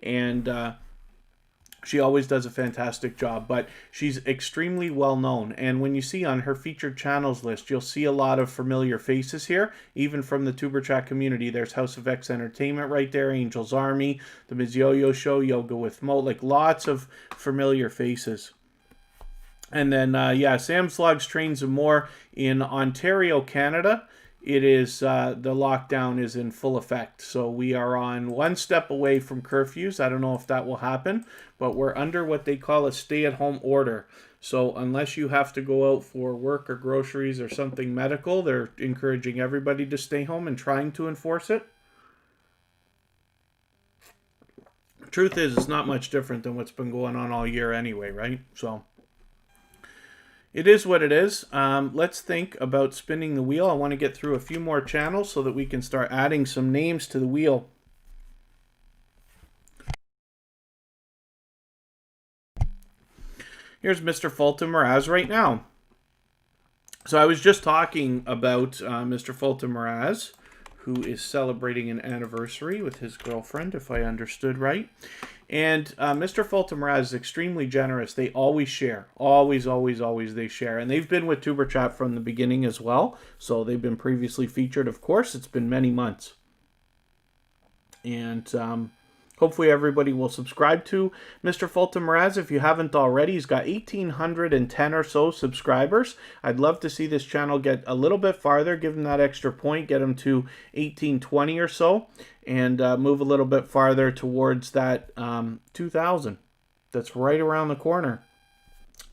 And she always does a fantastic job, but she's extremely well known. And when you see on her featured channels list, you'll see a lot of familiar faces here, even from the Tuber Chat community. There's House of X Entertainment right there, Angel's Army, The Ms. Yo-Yo Show, Yoga with Mo, lots of familiar faces. And then, Sam's Vlogs, Trains and More in Ontario, Canada. It is, the lockdown is in full effect. So we are on one step away from curfews. I don't know if that will happen, but we're under what they call a stay-at-home order. So unless you have to go out for work or groceries or something medical, they're encouraging everybody to stay home and trying to enforce it. Truth is, it's not much different than what's been going on all year anyway, right? So it is what it is. Let's think about spinning the wheel. I want to get through a few more channels so that we can start adding some names to the wheel. Here's Mr. Fulton Mraz right now. So I was just talking about Mr. Fulton Mraz, who is celebrating an anniversary with his girlfriend, if I understood right. And Mr. Fulton Mraz is extremely generous. They always share. Always, always, always they share. And they've been with Tuber Chat from the beginning as well. So they've been previously featured, of course. It's been many months. And hopefully everybody will subscribe to Mr. Fulton Mraz. If you haven't already, he's got 1,810 or so subscribers. I'd love to see this channel get a little bit farther, give him that extra point, get him to 1,820 or so, and move a little bit farther towards that 2,000. That's right around the corner.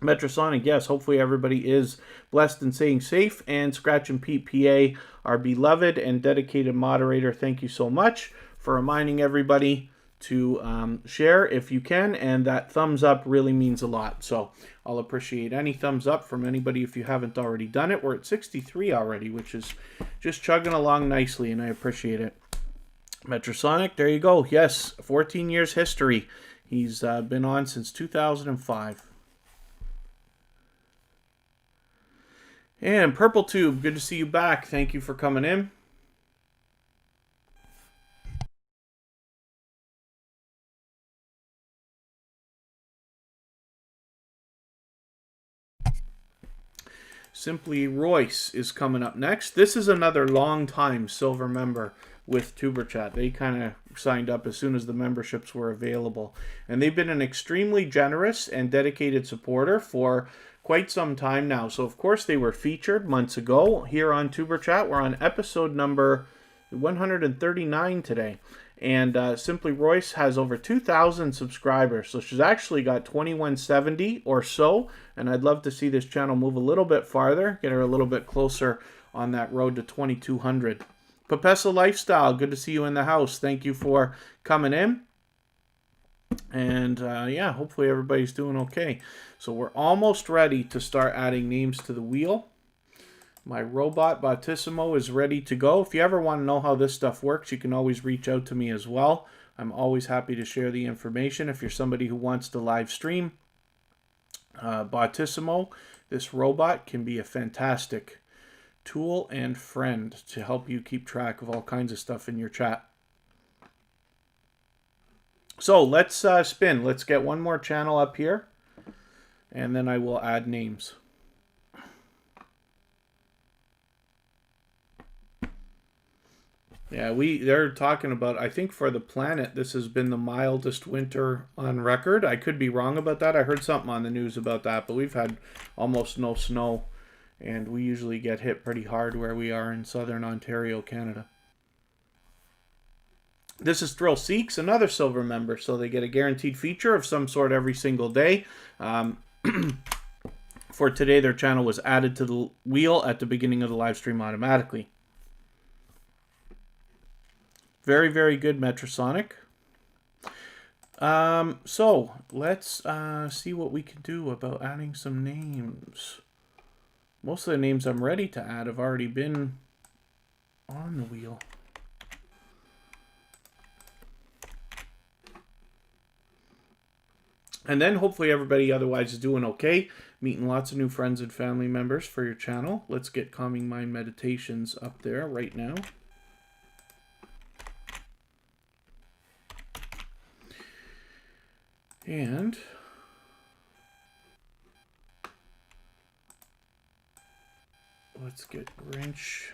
Metrosonic, yes, hopefully everybody is blessed and staying safe. And Scratch and Pete PA, our beloved and dedicated moderator, thank you so much for reminding everybody to share if you can, and that thumbs up really means a lot. So I'll appreciate any thumbs up from anybody if you haven't already done it. We're at 63 already, which is just chugging along nicely, and I appreciate it. Metrosonic, there you go. Yes, 14 years history. He's been on since 2005. And Purple Tube, good to see you back. Thank you for coming in. Simply Royce is coming up next. This is another long-time silver member with Tuber Chat. They kind of signed up as soon as the memberships were available. And they've been an extremely generous and dedicated supporter for quite some time now. So, of course, they were featured months ago here on Tuber Chat. We're on episode number 139 today. And Simply Royce has over 2,000 subscribers. So she's actually got 2,170 or so. And I'd love to see this channel move a little bit farther, get her a little bit closer on that road to 2,200. Papessa Lifestyle, good to see you in the house. Thank you for coming in. And yeah, hopefully everybody's doing okay. So we're almost ready to start adding names to the wheel. My robot Bautissimo is ready to go. If you ever want to know how this stuff works, you can always reach out to me as well. I'm always happy to share the information. If you're somebody who wants to live stream, Bautissimo, this robot, can be a fantastic tool and friend to help you keep track of all kinds of stuff in your chat. So let's spin. Let's get one more channel up here, and then I will add names. Yeah, they're talking about, I think for the planet, this has been the mildest winter on record. I could be wrong about that. I heard something on the news about that, but we've had almost no snow, and we usually get hit pretty hard where we are in southern Ontario, Canada. This is Thrill Seeks, another silver member, so they get a guaranteed feature of some sort every single day. For today, their channel was added to the wheel at the beginning of the live stream automatically. Very, very good, Metrosonic. So let's see what we can do about adding some names. Most of the names I'm ready to add have already been on the wheel. And then hopefully everybody otherwise is doing okay. Meeting lots of new friends and family members for your channel. Let's get Calming Mind Meditations up there right now. And let's get Grinch.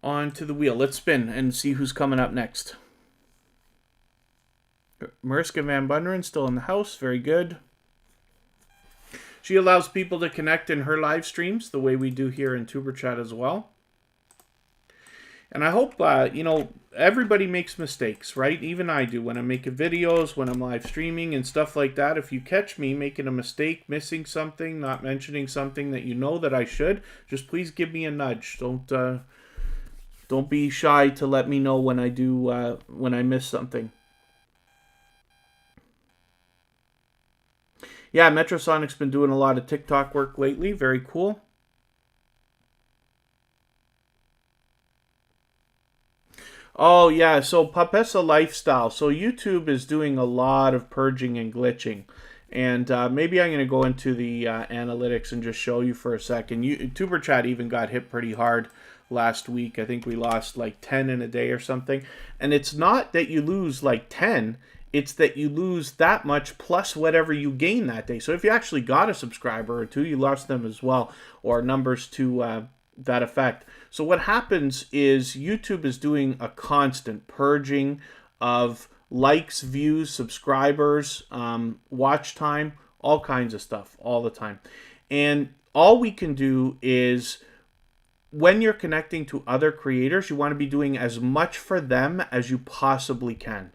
Onto the wheel. Let's spin and see who's coming up next. Mariska Van Bundren still in the house. Very good. She allows people to connect in her live streams the way we do here in Tuber Chat as well. And I hope, you know, everybody makes mistakes, right? Even I do when I'm making videos, when I'm live streaming and stuff like that. If you catch me making a mistake, missing something, not mentioning something that you know that I should, just please give me a nudge. Don't be shy to let me know when I do, when I miss something. Yeah, Metrosonic's been doing a lot of TikTok work lately. Very cool. Oh, yeah, so Papessa Lifestyle. So YouTube is doing a lot of purging and glitching. And maybe I'm going to go into the analytics and just show you for a second. YouTuber chat even got hit pretty hard last week. I think we lost like 10 in a day or something. And it's not that you lose like 10. It's that you lose that much plus whatever you gain that day. So if you actually got a subscriber or two, you lost them as well, or numbers to that effect. So what happens is YouTube is doing a constant purging of likes, views, subscribers, watch time, all kinds of stuff all the time. And all we can do is, when you're connecting to other creators, you want to be doing as much for them as you possibly can.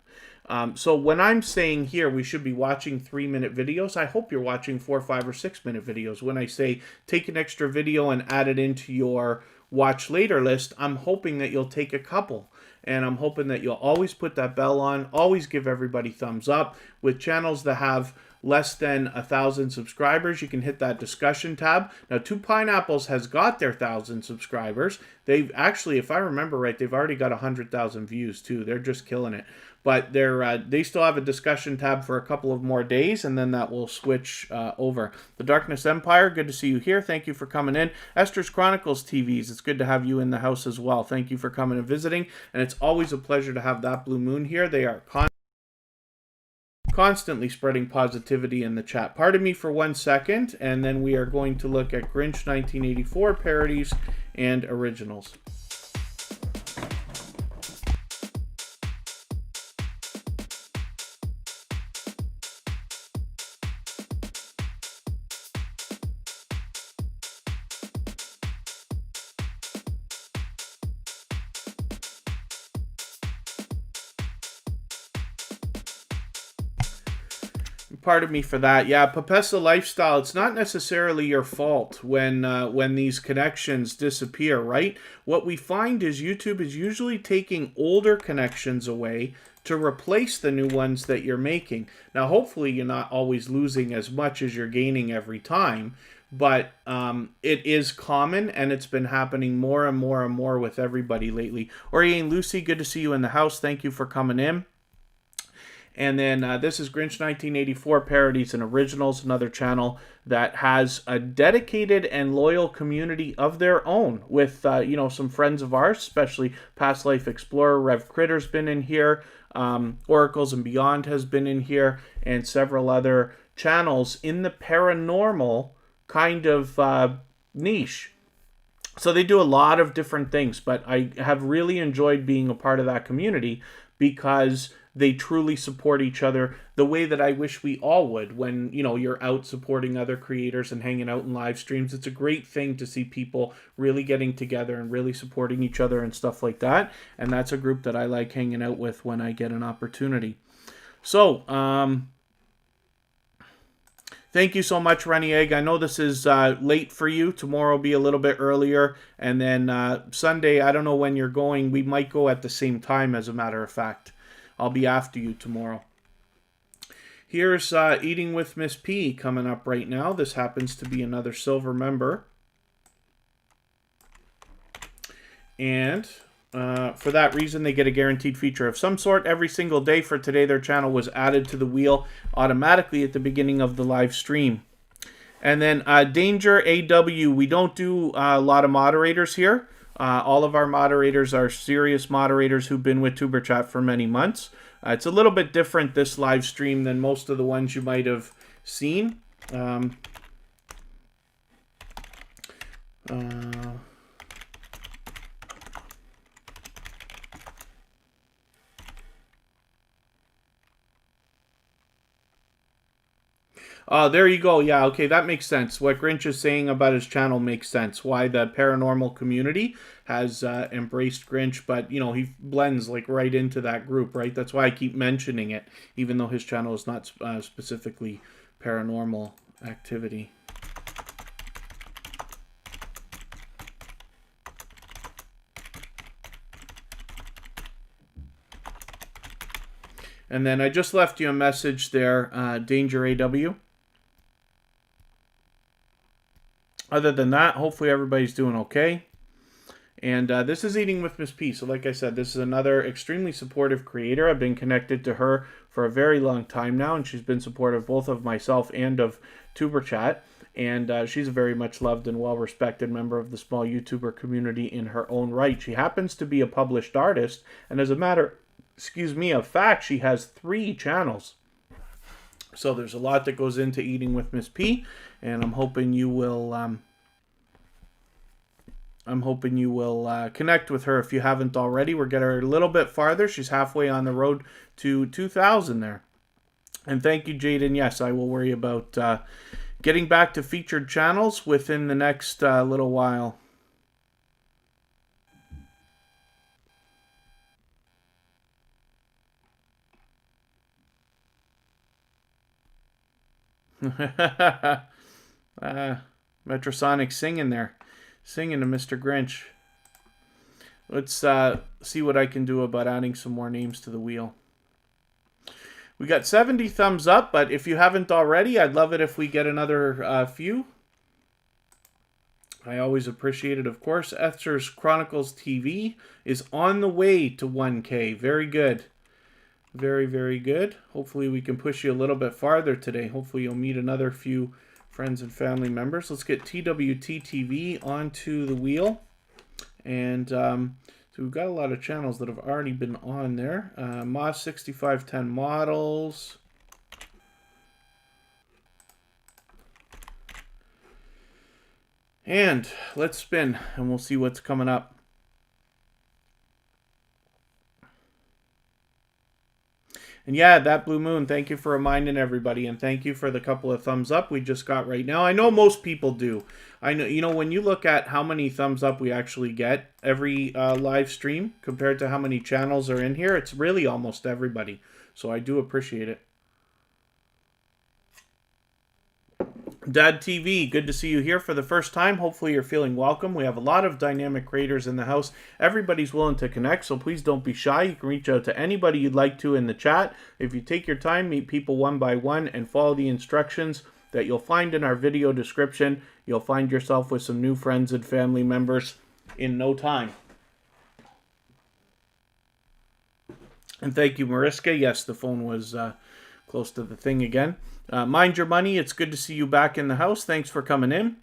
So when I'm saying here we should be watching 3-minute videos, I hope you're watching 4, 5, or 6-minute videos. When I say take an extra video and add it into your watch later list, I'm hoping that you'll take a couple. And I'm hoping that you'll always put that bell on, always give everybody thumbs up. With channels that have less than 1,000 subscribers, you can hit that discussion tab. Now, Two Pineapples has got their 1,000 subscribers. They've actually, if I remember right, they've already got 100,000 views too. They're just killing it. But they still have a discussion tab for a couple of more days, and then that will switch over. The Darkness Empire, good to see you here. Thank you for coming in. Esther's Chronicles TVs, it's good to have you in the house as well. Thank you for coming and visiting, and it's always a pleasure to have That Blue Moon here. They are constantly spreading positivity in the chat. Pardon me for 1 second, and then we are going to look at Grinch 1984 parodies and originals. Pardon me for that. Yeah, Papessa Lifestyle, it's not necessarily your fault when these connections disappear, right? What we find is YouTube is usually taking older connections away to replace the new ones that you're making. Now, hopefully you're not always losing as much as you're gaining every time, but it is common, and it's been happening more and more and more with everybody lately. Oriane Lucy, good to see you in the house. Thank you for coming in. And then this is Grinch 1984 Parodies and Originals, another channel that has a dedicated and loyal community of their own with, you know, some friends of ours, especially Past Life Explorer. Rev Critter's been in here. Oracles and Beyond has been in here, and several other channels in the paranormal kind of niche. So they do a lot of different things, but I have really enjoyed being a part of that community because they truly support each other the way that I wish we all would when, you know, you're out supporting other creators and hanging out in live streams. It's a great thing to see people really getting together and really supporting each other and stuff like that. And that's a group that I like hanging out with when I get an opportunity. So, thank you so much, Rennie Egg. I know this is late for you. Tomorrow will be a little bit earlier. And then Sunday, I don't know when you're going. We might go at the same time, as a matter of fact. I'll be after you tomorrow. Here's Eating with Miss P coming up right now. This happens to be another silver member. And for that reason, they get a guaranteed feature of some sort every single day. For today, their channel was added to the wheel automatically at the beginning of the live stream. And then Danger AW, we don't do a lot of moderators here. All of our moderators are serious moderators who've been with Tuber Chat for many months. It's a little bit different, this live stream, than most of the ones you might have seen. Oh, there you go. Yeah, okay, that makes sense. What Grinch is saying about his channel makes sense. Why the paranormal community has embraced Grinch, but, you know, he blends, like, right into that group, right? That's why I keep mentioning it, even though his channel is not specifically paranormal activity. And then I just left you a message there, Danger AW. Other than that, hopefully everybody's doing okay. And this is Eating with Miss P. So like I said, this is another extremely supportive creator. I've been connected to her for a very long time now, and she's been supportive both of myself and of Tuber Chat. And she's a very much loved and well-respected member of the small YouTuber community in her own right. She happens to be a published artist, and as a matter of fact, she has 3 channels. So there's a lot that goes into Eating with Miss P, and I'm hoping you will connect with her if you haven't already. We're getting her a little bit farther. She's halfway on the road to 2,000 there. And thank you, Jaden. Yes, I will worry about getting back to featured channels within the next little while. Metrosonic singing there. Singing to Mr. Grinch. Let's see what I can do about adding some more names to the wheel. We got 70 thumbs up, but if you haven't already, I'd love it if we get another few. I always appreciate it, of course. Esther's Chronicles TV is on the way to 1K. Very good. Very, very good. Hopefully we can push you a little bit farther today. Hopefully you'll meet another few friends and family members. Let's get TWT TV onto the wheel. And so we've got a lot of channels that have already been on there. Msk 6510 Models. And let's spin and we'll see what's coming up. And yeah, that Blue Moon, thank you for reminding everybody, and thank you for the couple of thumbs up we just got right now. I know most people do. I know, you know, when you look at how many thumbs up we actually get every live stream compared to how many channels are in here, it's really almost everybody. So I do appreciate it. Dad TV, good to see you here for the first time. Hopefully you're feeling welcome. We have a lot of dynamic creators in the house. Everybody's willing to connect, so please don't be shy. You can reach out to anybody you'd like to in the chat. If you take your time, meet people one by one, and follow the instructions that you'll find in our video description, you'll find yourself with some new friends and family members in no time. And thank you, Mariska. Yes, the phone was close to the thing again. Mind your money. It's good to see you back in the house. Thanks for coming in.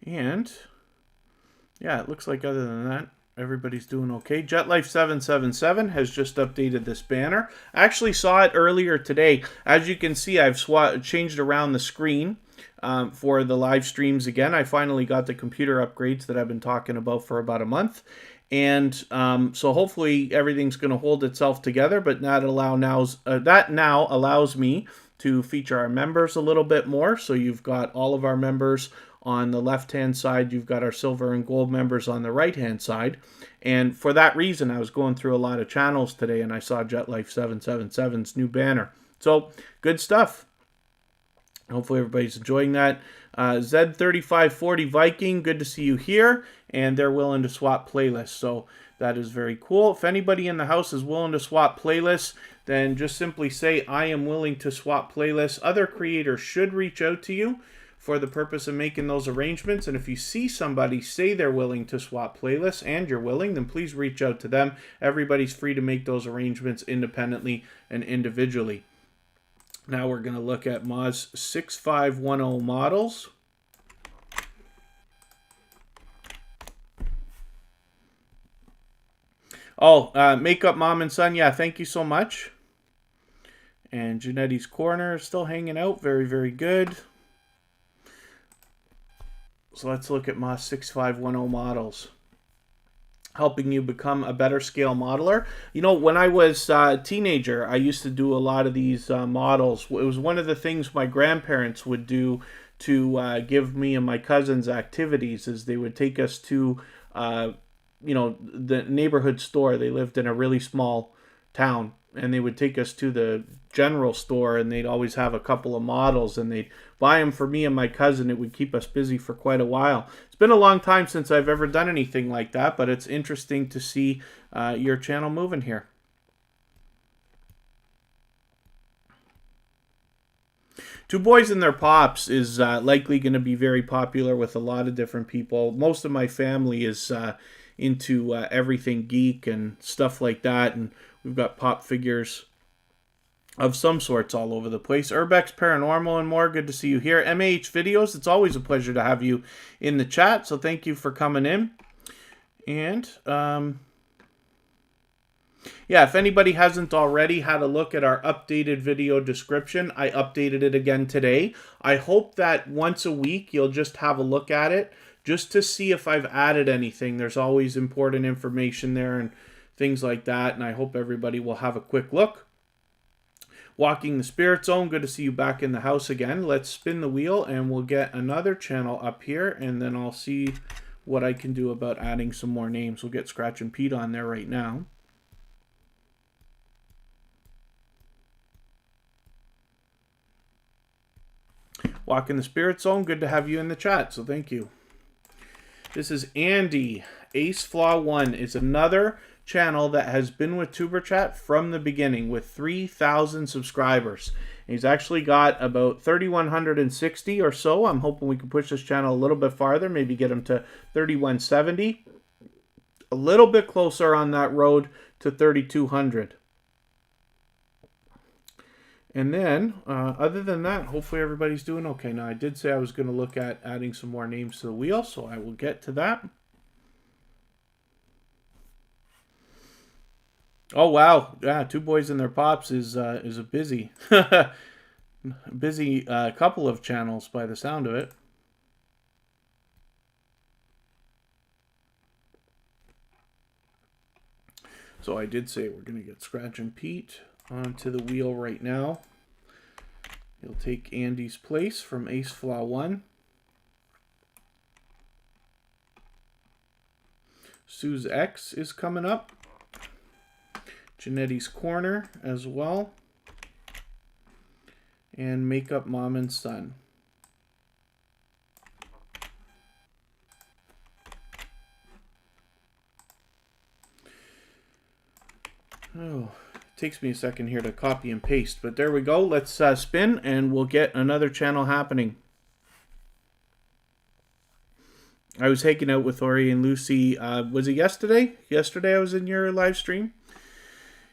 And yeah, it looks like other than that, everybody's doing okay. JetLife777 has just updated this banner. I actually saw it earlier today. As you can see, I've changed around the screen for the live streams again. I finally got the computer upgrades that I've been talking about for about a month. And so hopefully everything's going to hold itself together, but that now allows me to feature our members a little bit more. So you've got all of our members on the left-hand side. You've got our silver and gold members on the right-hand side. And for that reason, I was going through a lot of channels today, and I saw JetLife777's new banner. So good stuff. Hopefully everybody's enjoying that. Z3540 Viking, good to see you here. And they're willing to swap playlists, so that is very cool. If anybody in the house is willing to swap playlists, then just simply say, I am willing to swap playlists. Other creators should reach out to you for the purpose of making those arrangements. And if you see somebody say they're willing to swap playlists and you're willing, then please reach out to them. Everybody's free to make those arrangements independently and individually. Now we're going to look at Msk 6510 Models. Oh, Makeup Mom and Son, yeah, thank you so much. And Janetti's Corner is still hanging out. Very, very good. So let's look at Msk 6510 Models. helping you become a better scale modeler. You know, when I was a teenager, I used to do a lot of these models. It was one of the things my grandparents would do to give me and my cousins activities, is they would take us to, the neighborhood store. They lived in a really small town, and they would take us to the general store, and they'd always have a couple of models, and they'd buy them for me and my cousin. It would keep us busy for quite a while. It's been a long time since I've ever done anything like that, but it's interesting to see your channel moving here. Two Boys and Their Pops is likely going to be very popular with a lot of different people. Most of my family is into everything geek and stuff like that, and we've got pop figures of some sorts all over the place. Urbex Paranormal and more, good to see you here. MAH Videos, it's always a pleasure to have you in the chat, so thank you for coming in. And yeah, if anybody hasn't already had a look at our updated video description, I updated it again today. I hope that once a week you'll just have a look at it, just to see if I've added anything. There's always important information there and things like that, and I hope everybody will have a quick look. Walking the Spirit Zone, good to see you back in the house again. Let's spin the wheel and we'll get another channel up here, and then I'll see what I can do about adding some more names. We'll get Scratch and Pete on there right now. Walking the Spirit Zone, good to have you in the chat, so thank you. This is Andy. Ace Flaw 1 is another channel that has been with Tuber Chat from the beginning with 3,000 subscribers. And he's actually got about 3,160 or so. I'm hoping we can push this channel a little bit farther, maybe get him to 3,170. A little bit closer on that road to 3,200. And then, other than that, hopefully everybody's doing okay. Now, I did say I was going to look at adding some more names to the wheel, so I will get to that. Oh, wow. Yeah, Two Boys and Their Pops is a busy, busy couple of channels by the sound of it. So I did say we're going to get Scratch and Pete onto the wheel right now. He'll take Andy's place from Ace Flaw 1. Sue's X is coming up. Janetti's Corner as well. And Makeup Mom and Son. Oh, takes me a second here to copy and paste, but there we go. Let's spin and we'll get another channel happening. I was hanging out with Ori and Lucy, was it yesterday? Yesterday I was in your live stream,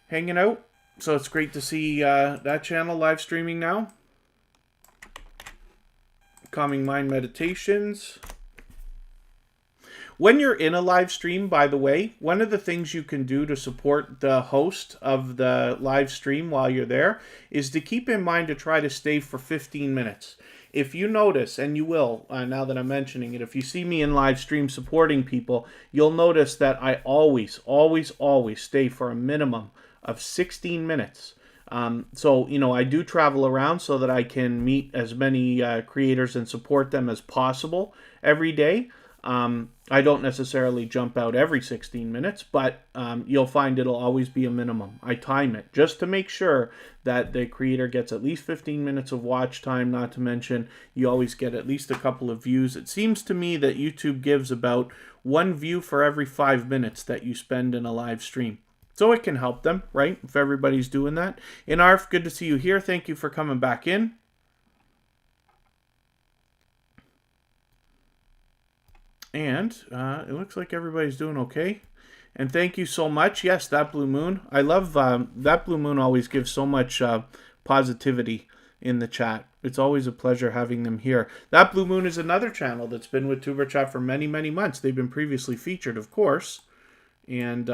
hanging out. So it's great to see that channel live streaming now. Calming Mind Meditations. When you're in a live stream, by the way, one of the things you can do to support the host of the live stream while you're there is to keep in mind to try to stay for 15 minutes. If you notice, and you will, now that I'm mentioning it, if you see me in live stream supporting people, you'll notice that I always stay for a minimum of 16 minutes. So, you know, I do travel around so that I can meet as many creators and support them as possible every day. I don't necessarily jump out every 16 minutes, but you'll find it'll always be a minimum. I time it just to make sure that the creator gets at least 15 minutes of watch time, not to mention you always get at least a couple of views. It seems to me that YouTube gives about 1 view for every 5 minutes that you spend in a live stream. So it can help them, right, if everybody's doing that. Inarf, good to see you here. Thank you for coming back in. And it looks like everybody's doing okay. And thank you so much. Yes, That Blue Moon. I love That Blue Moon always gives so much positivity in the chat. It's always a pleasure having them here. That Blue Moon is another channel that's been with Tuber Chat for many, many months. They've been previously featured, of course. And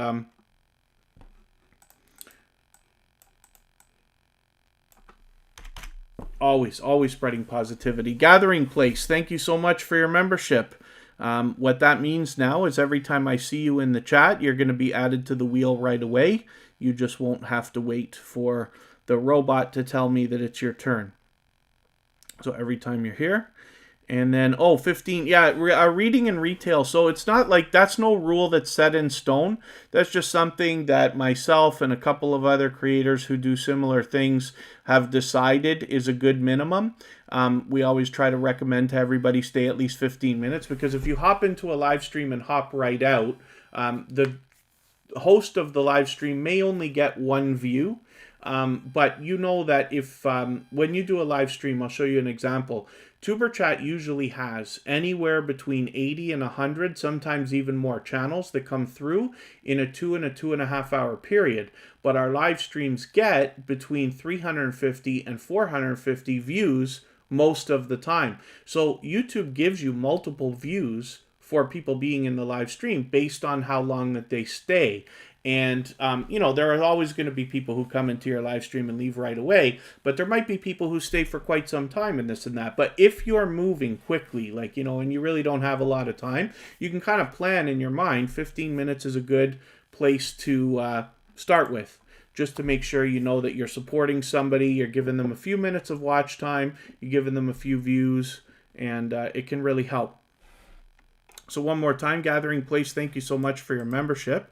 always spreading positivity. Gathering Place, thank you so much for your membership. What that means now is every time I see you in the chat, you're going to be added to the wheel right away. You just won't have to wait for the robot to tell me that it's your turn. So every time you're here. And then, 15, yeah, reading in retail. So it's not like, that's no rule that's set in stone. That's just something that myself and a couple of other creators who do similar things have decided is a good minimum. We always try to recommend to everybody stay at least 15 minutes, because if you hop into a live stream and hop right out, the host of the live stream may only get one view. But you know that if when you do a live stream, I'll show you an example. Tuber Chat usually has anywhere between 80 and 100, sometimes even more channels that come through in a 2 and a 2.5 hour period. But our live streams get between 350 and 450 views most of the time. So YouTube gives you multiple views for people being in the live stream based on how long that they stay. And, there are always going to be people who come into your live stream and leave right away, but there might be people who stay for quite some time and this and that. But if you're moving quickly, and you really don't have a lot of time, you can kind of plan in your mind 15 minutes is a good place to start with, just to make sure you know that you're supporting somebody, you're giving them a few minutes of watch time, you're giving them a few views, and it can really help. So one more time, Gathering Place, thank you so much for your membership.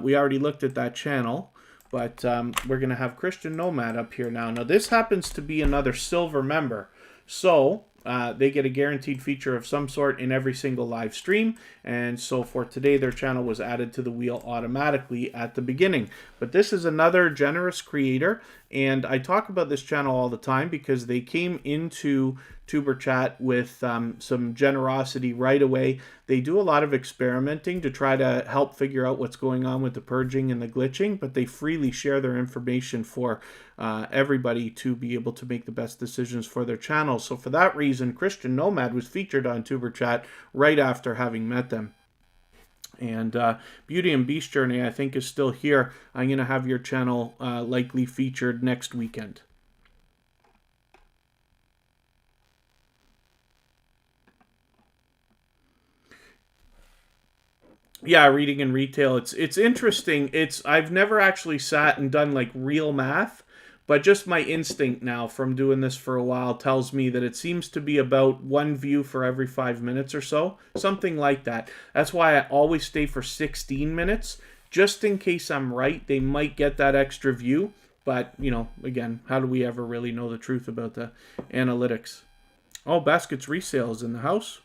We already looked at that channel, but we're going to have Christian Nomad up here now. Now, this happens to be another silver member, so they get a guaranteed feature of some sort in every single live stream, and so for today, their channel was added to the wheel automatically at the beginning. But this is another generous creator, and I talk about this channel all the time because they came into Tuber Chat with some generosity right away. They do a lot of experimenting to try to help figure out what's going on with the purging and the glitching, but they freely share their information for everybody to be able to make the best decisions for their channel. So for that reason, Christian Nomad was featured on Tuber Chat right after having met them. And Beauty and Beast Journey, I think, is still here. I'm going to have your channel likely featured next weekend. Yeah, reading in retail. It's interesting. I've never actually sat and done like real math, but just my instinct now from doing this for a while tells me that it seems to be about one view for every 5 minutes or so, something like that. That's why I always stay for 16 minutes, just in case I'm right. They might get that extra view, but again, how do we ever really know the truth about the analytics? Oh, Baskets Resale is in the house.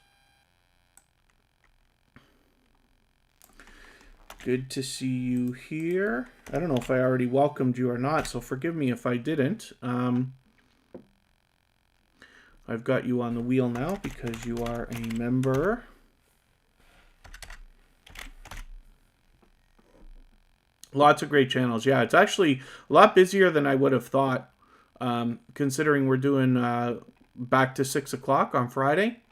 Good to see you here. I don't know if I already welcomed you or not, so forgive me if I didn't. I've got you on the wheel now because you are a member. Lots of great channels. Yeah, it's actually a lot busier than I would have thought, considering we're doing back to 6 o'clock on Friday.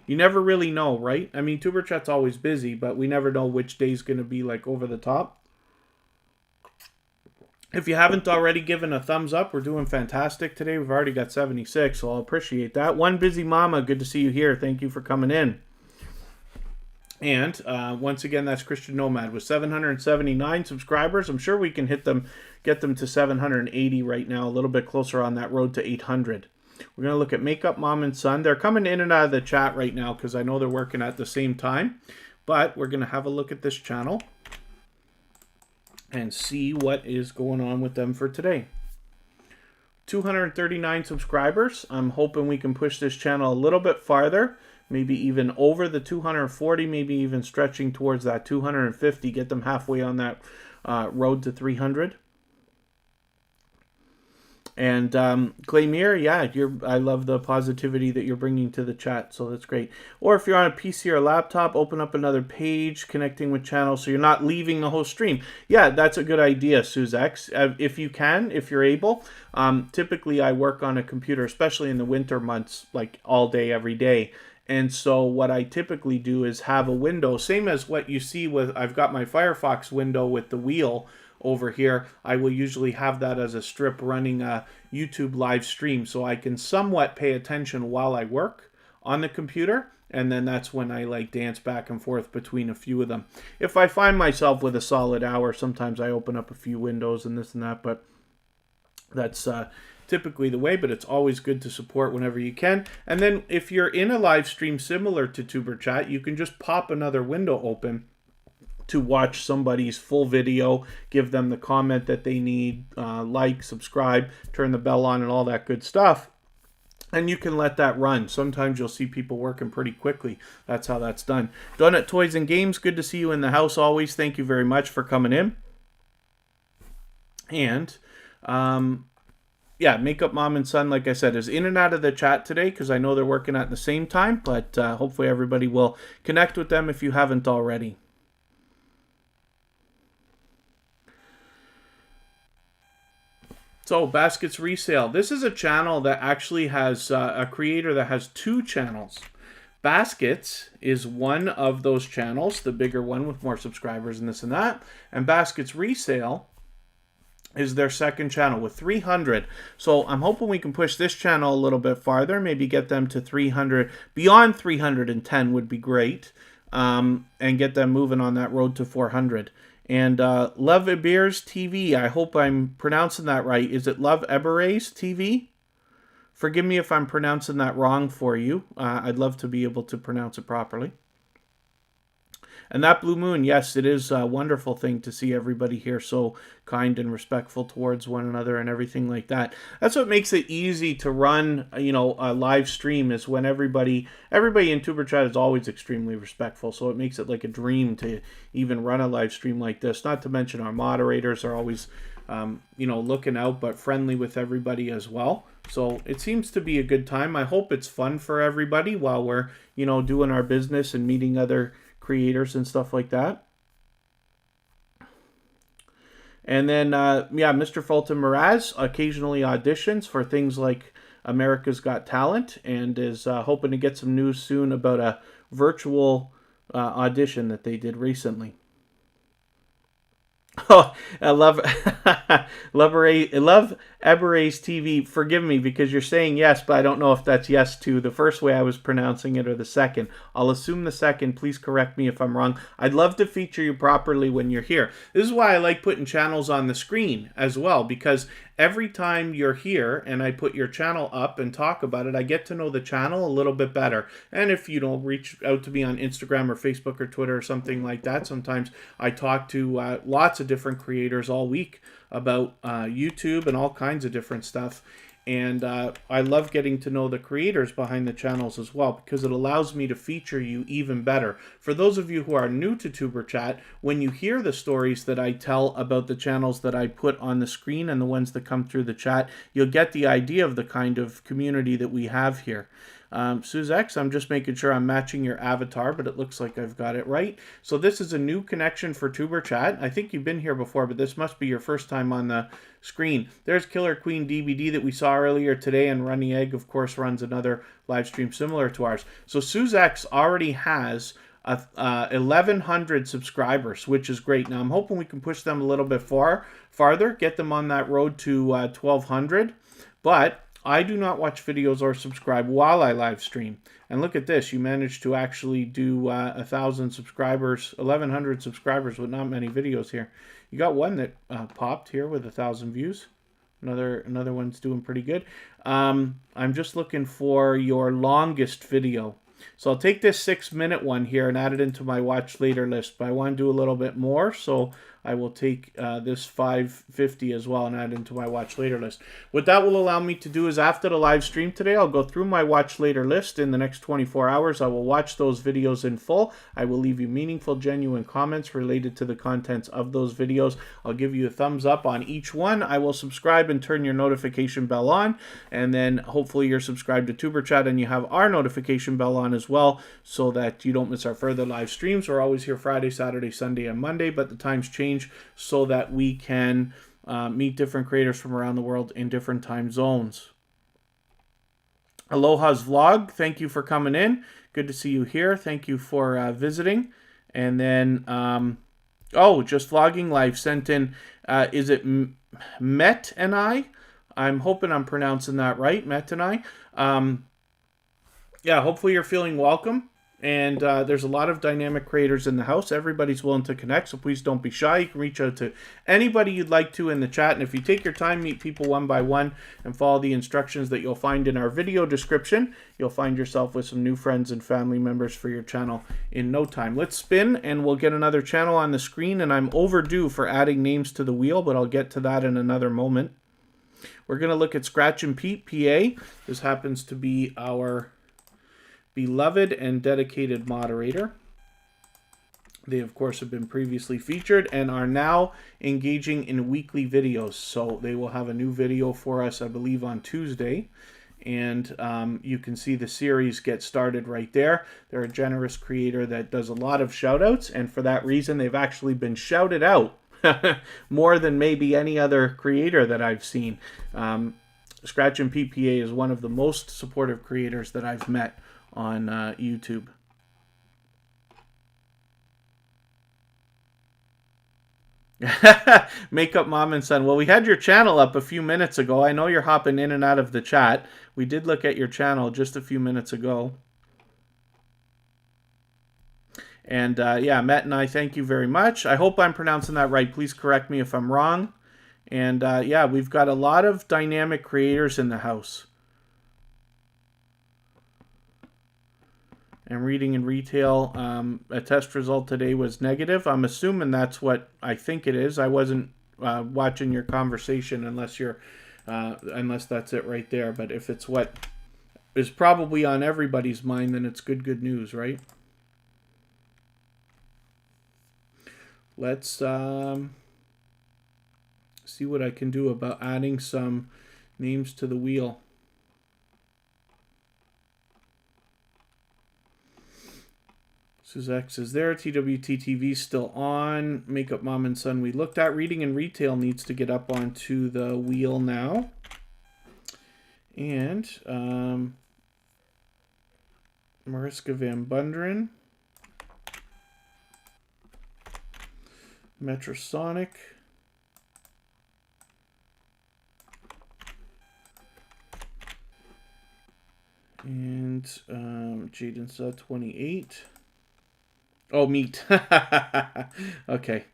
You never really know, right? I mean, Tuber Chat's always busy, but we never know which day's going to be like over the top. If you haven't already given a thumbs up, we're doing fantastic today. We've already got 76, so I'll appreciate that. One Busy Mama, good to see you here. Thank you for coming in. And once again, that's Christian Nomad with 779 subscribers. I'm sure we can get them to 780 right now, a little bit closer on that road to 800. We're going to look at Makeup Mom and Son. They're coming in and out of the chat right now because I know they're working at the same time. But we're going to have a look at this channel and see what is going on with them for today. 239 subscribers. I'm hoping we can push this channel a little bit farther. Maybe even over the 240, maybe even stretching towards that 250. Get them halfway on that road to 300. And Claymere, yeah, I love the positivity that you're bringing to the chat, so that's great. Or if you're on a PC or a laptop, open up another page, connecting with channels, so you're not leaving the whole stream. Yeah, that's a good idea, Suzex. If you can, if you're able. Typically, I work on a computer, especially in the winter months, like all day, every day. And so what I typically do is have a window, same as what you see with, I've got my Firefox window with the wheel over here. I will usually have that as a strip running a YouTube live stream so I can somewhat pay attention while I work on the computer and then that's when I like dance back and forth between a few of them. If I find myself with a solid hour, sometimes I open up a few windows and this and that, but that's typically the way. But it's always good to support whenever you can. And then if you're in a live stream similar to Tuber Chat, you can just pop another window open to watch somebody's full video, give them the comment that they need, like, subscribe, turn the bell on, and all that good stuff. And you can let that run. Sometimes you'll see people working pretty quickly. That's how that's done. Donut Toys and Games, good to see you in the house always. Thank you very much for coming in. And, yeah, Makeup Mom and Son, like I said, is in and out of the chat today because I know they're working at the same time. But hopefully everybody will connect with them if you haven't already. So, Baskets Resale. This is a channel that actually has a creator that has 2 channels. Baskets is one of those channels, the bigger one with more subscribers and this and that. And Baskets Resale is their second channel with 300. So, I'm hoping we can push this channel a little bit farther. Maybe get them to 300. Beyond 310 would be great. And get them moving on that road to 400. And Love Ebeers TV, I hope I'm pronouncing that right. Is it Love Ebeers TV? Forgive me if I'm pronouncing that wrong for you. I'd love to be able to pronounce it properly. And that Blue Moon, yes, it is a wonderful thing to see everybody here so kind and respectful towards one another and everything like that. That's what makes it easy to run, a live stream, is when everybody in Tuber Chat is always extremely respectful. So it makes it like a dream to even run a live stream like this. Not to mention our moderators are always, looking out, but friendly with everybody as well. So it seems to be a good time. I hope it's fun for everybody while we're, doing our business and meeting other creators and stuff like that. And then, Mr. Fulton Mraz occasionally auditions for things like America's Got Talent and is hoping to get some news soon about a virtual audition that they did recently. Oh, I love Eberes TV. Forgive me because you're saying yes, but I don't know if that's yes to the first way I was pronouncing it or the second. I'll assume the second. Please correct me if I'm wrong. I'd love to feature you properly when you're here. This is why I like putting channels on the screen as well, because every time you're here and I put your channel up and talk about it, I get to know the channel a little bit better. And if you don't reach out to me on Instagram or Facebook or Twitter or something like that, sometimes I talk to lots of different creators all week about YouTube and all kinds of different stuff. And I love getting to know the creators behind the channels as well, because it allows me to feature you even better. For those of you who are new to Tuber Chat, when you hear the stories that I tell about the channels that I put on the screen and the ones that come through the chat, you'll get the idea of the kind of community that we have here. Suzex, I'm just making sure I'm matching your avatar, but it looks like I've got it right. So this is a new connection for Tuber Chat. I think you've been here before, but this must be your first time on the screen. There's Killer Queen DVD that we saw earlier today, and Runny Egg, of course, runs another live stream similar to ours. So Suzex already has 1,100 subscribers, which is great. Now, I'm hoping we can push them a little bit farther, get them on that road to 1,200, but I do not watch videos or subscribe while I live stream. And look at this, you managed to actually do 1,000 subscribers, 1,100 subscribers with not many videos here. You got one that popped here with 1,000 views. Another one's doing pretty good. I'm just looking for your longest video. So I'll take this 6-minute one here and add it into my watch later list. But I want to do a little bit more, so I will take this 550 as well and add into my watch later list. What that will allow me to do is after the live stream today, I'll go through my watch later list in the next 24 hours. I will watch those videos in full. I will leave you meaningful, genuine comments related to the contents of those videos. I'll give you a thumbs up on each one. I will subscribe and turn your notification bell on. And then hopefully you're subscribed to Tuber Chat and you have our notification bell on as well, so that you don't miss our further live streams. We're always here Friday, Saturday, Sunday, and Monday, but the times change so that we can meet different creators from around the world in different time zones. Aloha's Vlog, thank you for coming in. Good to see you here. Thank you for visiting. And then, Just Vlogging Life sent in, is it Met and I? I'm hoping I'm pronouncing that right, Met and I. Yeah, hopefully you're feeling welcome. And there's a lot of dynamic creators in the house. Everybody's willing to connect, so please don't be shy. You can reach out to anybody you'd like to in the chat. And if you take your time, meet people one by one, and follow the instructions that you'll find in our video description, you'll find yourself with some new friends and family members for your channel in no time. Let's spin, and we'll get another channel on the screen. And I'm overdue for adding names to the wheel, but I'll get to that in another moment. We're going to look at Scratch and Pete, PA. This happens to be our beloved and dedicated moderator. They, of course, have been previously featured and are now engaging in weekly videos. So they will have a new video for us, I believe, on Tuesday. And you can see the series get started right there. They're a generous creator that does a lot of shout-outs, and for that reason, they've actually been shouted out more than maybe any other creator that I've seen. Scratch and PPA is one of the most supportive creators that I've met on YouTube. Makeup Mom and Son. Well, we had your channel up a few minutes ago. I know you're hopping in and out of the chat. We did look at your channel just a few minutes ago. And yeah, Matt and I thank you very much. I hope I'm pronouncing that right. Please correct me if I'm wrong. And yeah, we've got a lot of dynamic creators in the house. And reading in retail, a test result today was negative. I'm assuming that's what I think it is. I wasn't watching your conversation unless that's it right there. But if it's what is probably on everybody's mind, then it's good news, right? Let's see what I can do about adding some names to the wheel. Suzette is there. TWTTV still on. Makeup Mom and Son we looked at. Reading and Retail needs to get up onto the wheel now. And Mariska Van Bundren. Metrosonic. And Jaden 28. Oh, meat. Okay.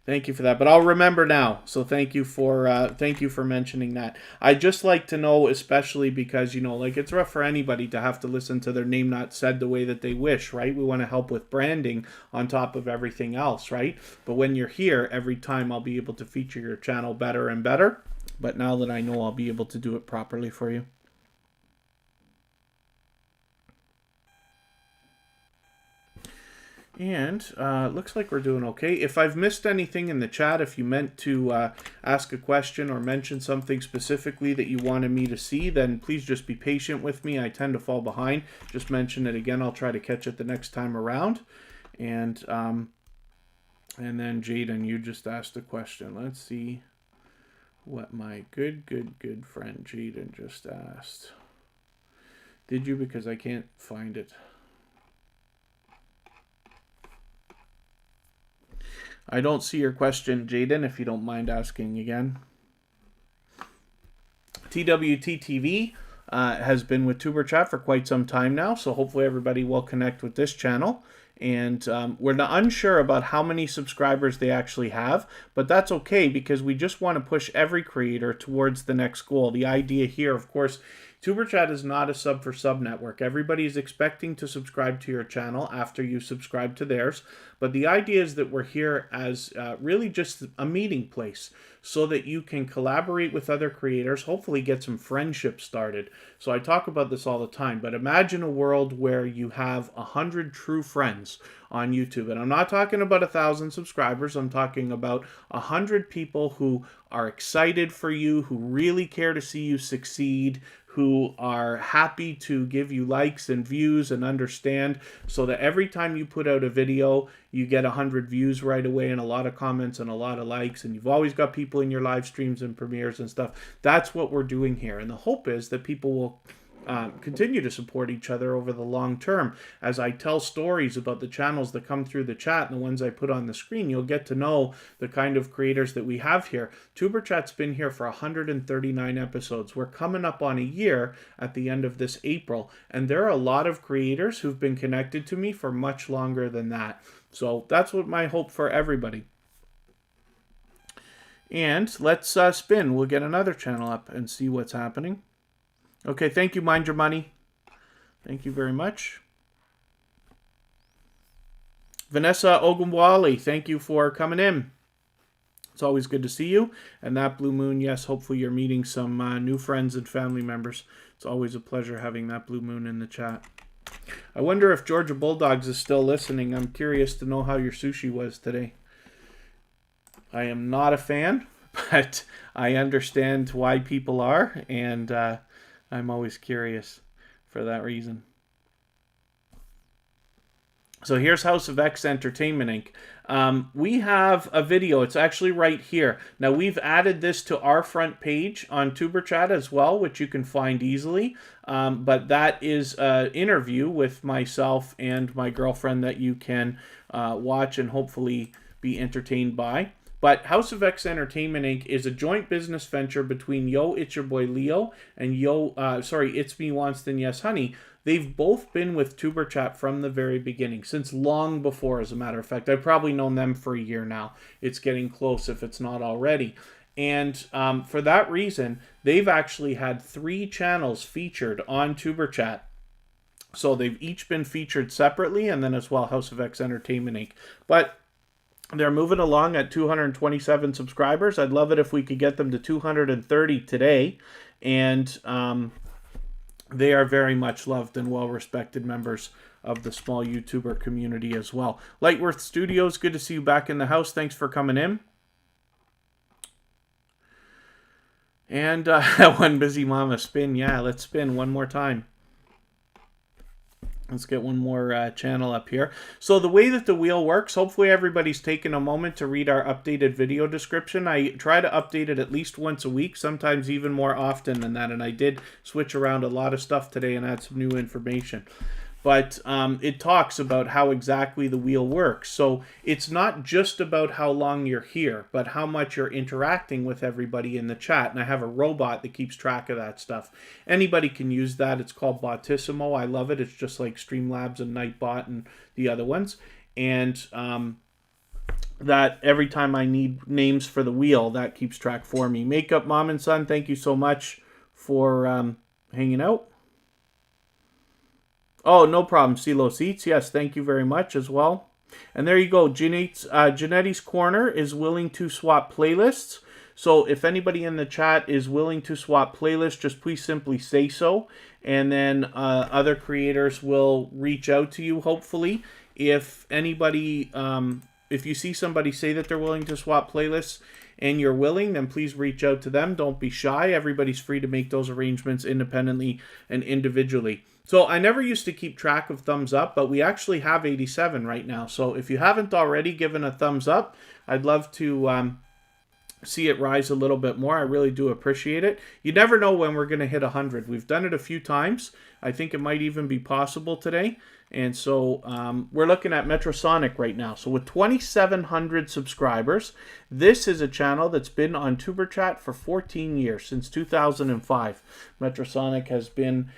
Thank you for that. But I'll remember now. So thank you for mentioning that. I just like to know, especially because, you know, like it's rough for anybody to have to listen to their name not said the way that they wish, right? We want to help with branding on top of everything else, right? But when you're here, every time I'll be able to feature your channel better and better. But now that I know, I'll be able to do it properly for you. And looks like we're doing okay. If I've missed anything in the chat, if you meant to ask a question or mention something specifically that you wanted me to see, then please just be patient with me. I tend to fall behind. Just mention it again. I'll try to catch it the next time around. And then Jaden, you just asked a question. Let's see what my good friend Jaden just asked. Did you? Because I can't find it. I don't see your question, Jaden, if you don't mind asking again. TWTTV has been with Tuber Chat for quite some time now, so hopefully everybody will connect with this channel. And we're unsure about how many subscribers they actually have, but that's okay because we just want to push every creator towards the next goal. The idea here, of course, Tuber Chat is not a sub for sub network. Everybody is expecting to subscribe to your channel after you subscribe to theirs. But the idea is that we're here as really just a meeting place so that you can collaborate with other creators, hopefully get some friendship started. So I talk about this all the time, but imagine a world where you have 100 true friends on YouTube. And I'm not talking about 1,000 subscribers. I'm talking about 100 people who are excited for you, who really care to see you succeed, who are happy to give you likes and views and understand, so that every time you put out a video, you get 100 views right away and a lot of comments and a lot of likes, and you've always got people in your live streams and premieres and stuff. That's what we're doing here. And the hope is that people will continue to support each other over the long term. As I tell stories about the channels that come through the chat and the ones I put on the screen, you'll get to know the kind of creators that we have here. Tuber Chat's been here for 139 episodes. We're coming up on a year at the end of this April, and there are a lot of creators who've been connected to me for much longer than that. So that's what my hope for everybody. And let's spin. We'll get another channel up and see what's happening. Okay, thank you, Mind Your Money. Thank you very much. Vanessa Ogunwale, thank you for coming in. It's always good to see you. And that blue moon, yes, hopefully you're meeting some new friends and family members. It's always a pleasure having that blue moon in the chat. I wonder if Georgia Bulldogs is still listening. I'm curious to know how your sushi was today. I am not a fan, but I understand why people are, and I'm always curious for that reason. So here's House of X Entertainment Inc. We have a video. It's actually right here. Now, we've added this to our front page on Tuber Chat as well, which you can find easily. But that is an interview with myself and my girlfriend that you can watch and hopefully be entertained by. But House of X Entertainment Inc. is a joint business venture between Yo, It's Your Boy Leo and It's Me Wanston Yes Honey. They've both been with Tuber Chat from the very beginning, since long before, as a matter of fact. I've probably known them for a year now. It's getting close if it's not already. And for that reason, they've actually had 3 channels featured on Tuber Chat. So they've each been featured separately, and then as well House of X Entertainment Inc. But they're moving along at 227 subscribers. I'd love it if we could get them to 230 today. And they are very much loved and well-respected members of the small YouTuber community as well. Lightworth Studios, good to see you back in the house. Thanks for coming in. And one busy mama spin. Yeah, let's spin one more time. Let's get one more channel up here. So the way that the wheel works, hopefully everybody's taken a moment to read our updated video description. I try to update it at least once a week, sometimes even more often than that. And I did switch around a lot of stuff today and add some new information. But it talks about how exactly the wheel works. So it's not just about how long you're here, but how much you're interacting with everybody in the chat. And I have a robot that keeps track of that stuff. Anybody can use that. It's called Botissimo. I love it. It's just like Streamlabs and Nightbot and the other ones. And that every time I need names for the wheel, that keeps track for me. Makeup Mom and Son, thank you so much for hanging out. Oh, no problem. CeeLo Seats. Yes, thank you very much as well. And there you go. Janetti's Corner is willing to swap playlists. So if anybody in the chat is willing to swap playlists, just please simply say so. And then other creators will reach out to you, hopefully. If anybody, if you see somebody say that they're willing to swap playlists and you're willing, then please reach out to them. Don't be shy. Everybody's free to make those arrangements independently and individually. So I never used to keep track of thumbs up, but we actually have 87 right now. So if you haven't already given a thumbs up, I'd love to see it rise a little bit more. I really do appreciate it. You never know when we're going to hit 100. We've done it a few times. I think it might even be possible today. And so we're looking at Metrosonic right now. So with 2,700 subscribers, this is a channel that's been on Tuber Chat for 14 years, since 2005. Metrosonic has been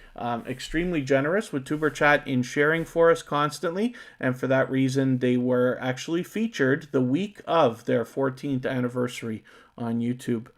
extremely generous with Tuber Chat in sharing for us constantly. And for that reason, they were actually featured the week of their 14th anniversary on YouTube.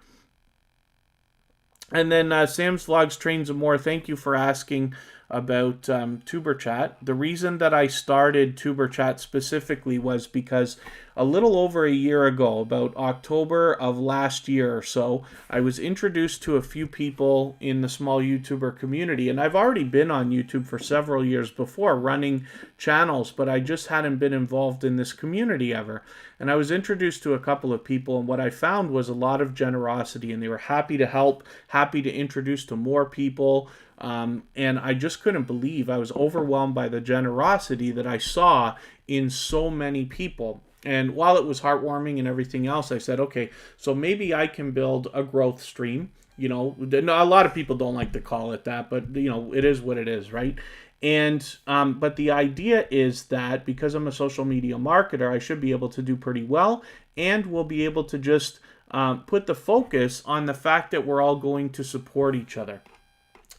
And then Sam's Vlogs, Trains and More, thank you for asking about Tuber Chat. The reason that I started Tuber Chat specifically was because a little over a year ago, about October of last year or so, I was introduced to a few people in the small YouTuber community. And I've already been on YouTube for several years before running channels, but I just hadn't been involved in this community ever. And I was introduced to a couple of people, and what I found was a lot of generosity, and they were happy to help, happy to introduce to more people. And I just couldn't believe, I was overwhelmed by the generosity that I saw in so many people. And while it was heartwarming and everything else, I said, okay, so maybe I can build a growth stream You know, a lot of people don't like to call it that, but you know, it is what it is, right? And but the idea is that because I'm a social media marketer, I should be able to do pretty well, and we'll be able to just put the focus on the fact that we're all going to support each other.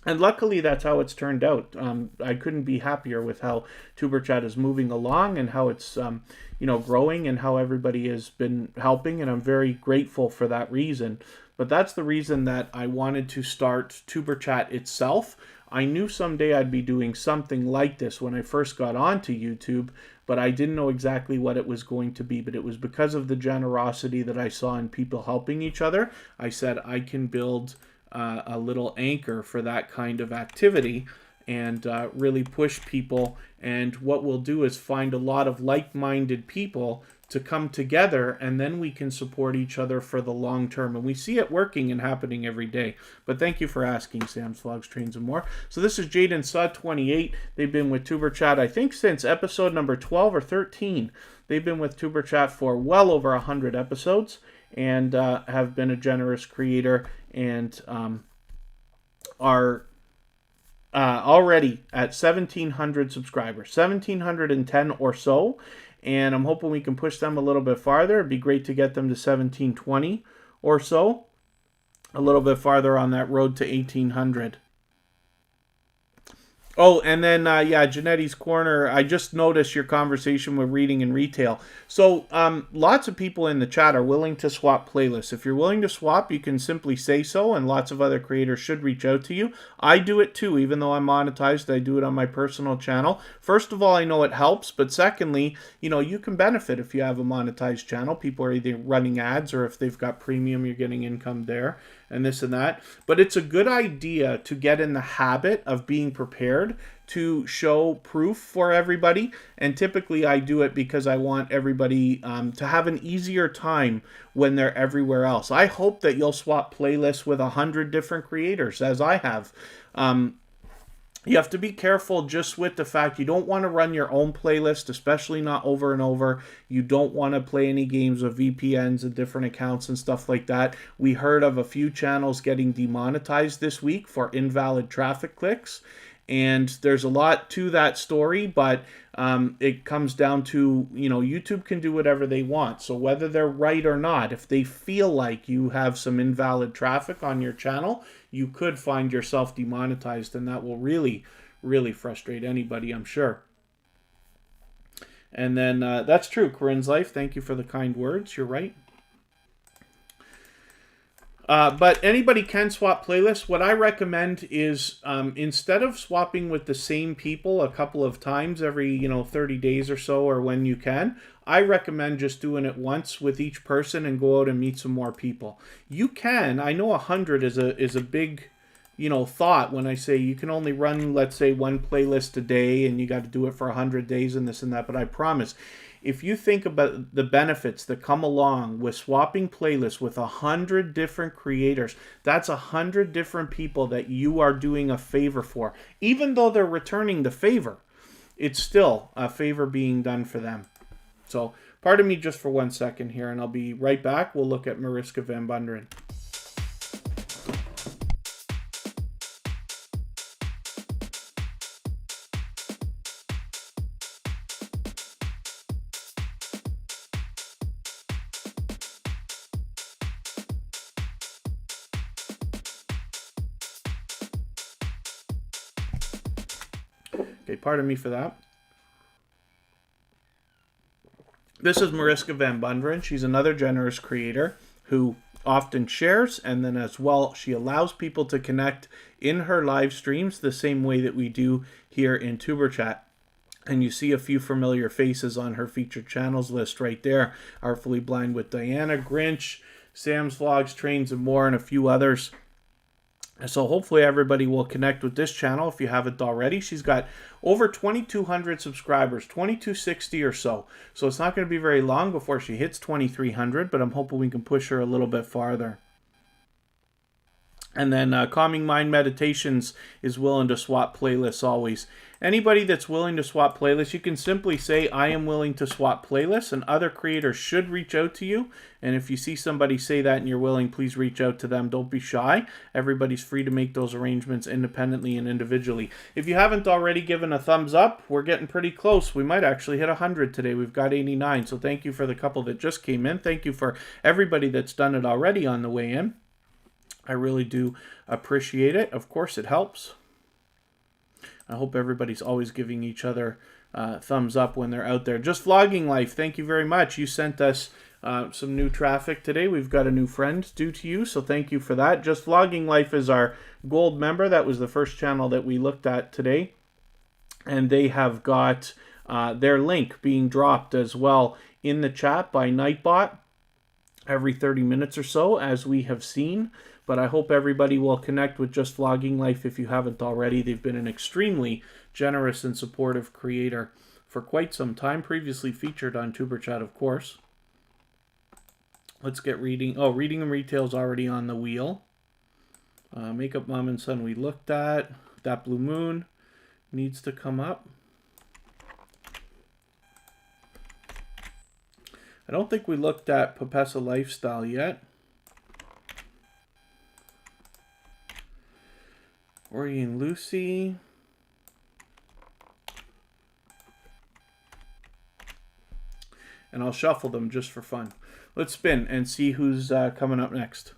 And luckily, that's how it's turned out. I couldn't be happier with how Tuber Chat is moving along and how it's, you know, growing and how everybody has been helping. And I'm very grateful for that reason. But that's the reason that I wanted to start Tuber Chat itself. I knew someday I'd be doing something like this when I first got onto YouTube, but I didn't know exactly what it was going to be. But it was because of the generosity that I saw in people helping each other. I said I can build a little anchor for that kind of activity and really push people. And what we'll do is find a lot of like-minded people to come together, and then we can support each other for the long term. And we see it working and happening every day. But thank you for asking, Sam's Vlogs, Trains, and More. So this is Jaden Sudd 28. They've been with Tuber Chat, I think, since episode number 12 or 13. They've been with Tuber Chat for well over 100 episodes and have been a generous creator and are already at 1,700 subscribers, 1,710 or so, and I'm hoping we can push them a little bit farther. It'd be great to get them to 1,720 or so, a little bit farther on that road to 1,800. Oh, and then, yeah, Janetti's Corner, I just noticed your conversation with reading and retail. So, lots of people in the chat are willing to swap playlists. If you're willing to swap, you can simply say so, and lots of other creators should reach out to you. I do it too, even though I'm monetized. I do it on my personal channel. First of all, I know it helps, but secondly, you know, you can benefit if you have a monetized channel. People are either running ads, or if they've got premium, you're getting income there, and this and that. But it's a good idea to get in the habit of being prepared to show proof for everybody. And typically I do it because I want everybody to have an easier time when they're everywhere else. I hope that you'll swap playlists with 100 different creators, as I have. You have to be careful just with the fact you don't want to run your own playlist, especially not over and over. You don't want to play any games with VPNs and different accounts and stuff like that. We heard of a few channels getting demonetized this week for invalid traffic clicks. And there's a lot to that story, but it comes down to, you know, YouTube can do whatever they want. So whether they're right or not, if they feel like you have some invalid traffic on your channel, you could find yourself demonetized, and that will really, really frustrate anybody, I'm sure. And then that's true, Corinne's Life. Thank you for the kind words. You're right. But anybody can swap playlists. What I recommend is instead of swapping with the same people a couple of times every, you know, 30 days or so, or when you can, I recommend just doing it once with each person and go out and meet some more people. You can. I know 100 is a big, you know, thought when I say you can only run, let's say, one playlist a day and you got to do it for 100 days and this and that. But I promise, if you think about the benefits that come along with swapping playlists with 100 different creators, that's 100 different people that you are doing a favor for. Even though they're returning the favor, it's still a favor being done for them. So pardon me just for 1 second here, and I'll be right back. We'll look at Mariska Van Bundren. Okay, pardon me for that. This is Mariska Van Bundren. She's another generous creator who often shares, and then as well, she allows people to connect in her live streams the same way that we do here in Tuber Chat. And you see a few familiar faces on her featured channels list right there. Artfully Blind with Diana, Grinch, Sam's Vlogs, Trains, and More, and a few others. So hopefully everybody will connect with this channel if you haven't already. She's got over 2,200 subscribers, 2,260 or so. So it's not going to be very long before she hits 2,300, but I'm hoping we can push her a little bit farther. And then Calming Mind Meditations is willing to swap playlists always. Anybody that's willing to swap playlists, you can simply say, I am willing to swap playlists, and other creators should reach out to you. And if you see somebody say that and you're willing, please reach out to them. Don't be shy. Everybody's free to make those arrangements independently and individually. If you haven't already given a thumbs up, we're getting pretty close. We might actually hit 100 today. We've got 89. So thank you for the couple that just came in. Thank you for everybody that's done it already on the way in. I really do appreciate it. Of course, it helps. I hope everybody's always giving each other thumbs up when they're out there. Just Vlogging Life, thank you very much. You sent us some new traffic today. We've got a new friend due to you, so thank you for that. Just Vlogging Life is our gold member. That was the first channel that we looked at today. And they have got their link being dropped as well in the chat by Nightbot every 30 minutes or so, as we have seen. But I hope everybody will connect with Just Vlogging Life if you haven't already. They've been an extremely generous and supportive creator for quite some time. Previously featured on Tuber Chat, of course. Let's get reading. Oh, Reading and Retail is already on the wheel. Makeup Mom and Son we looked at. That Blue Moon needs to come up. I don't think we looked at Papessa Lifestyle yet. Ori and Lucy. And I'll shuffle them just for fun. Let's spin and see who's coming up next.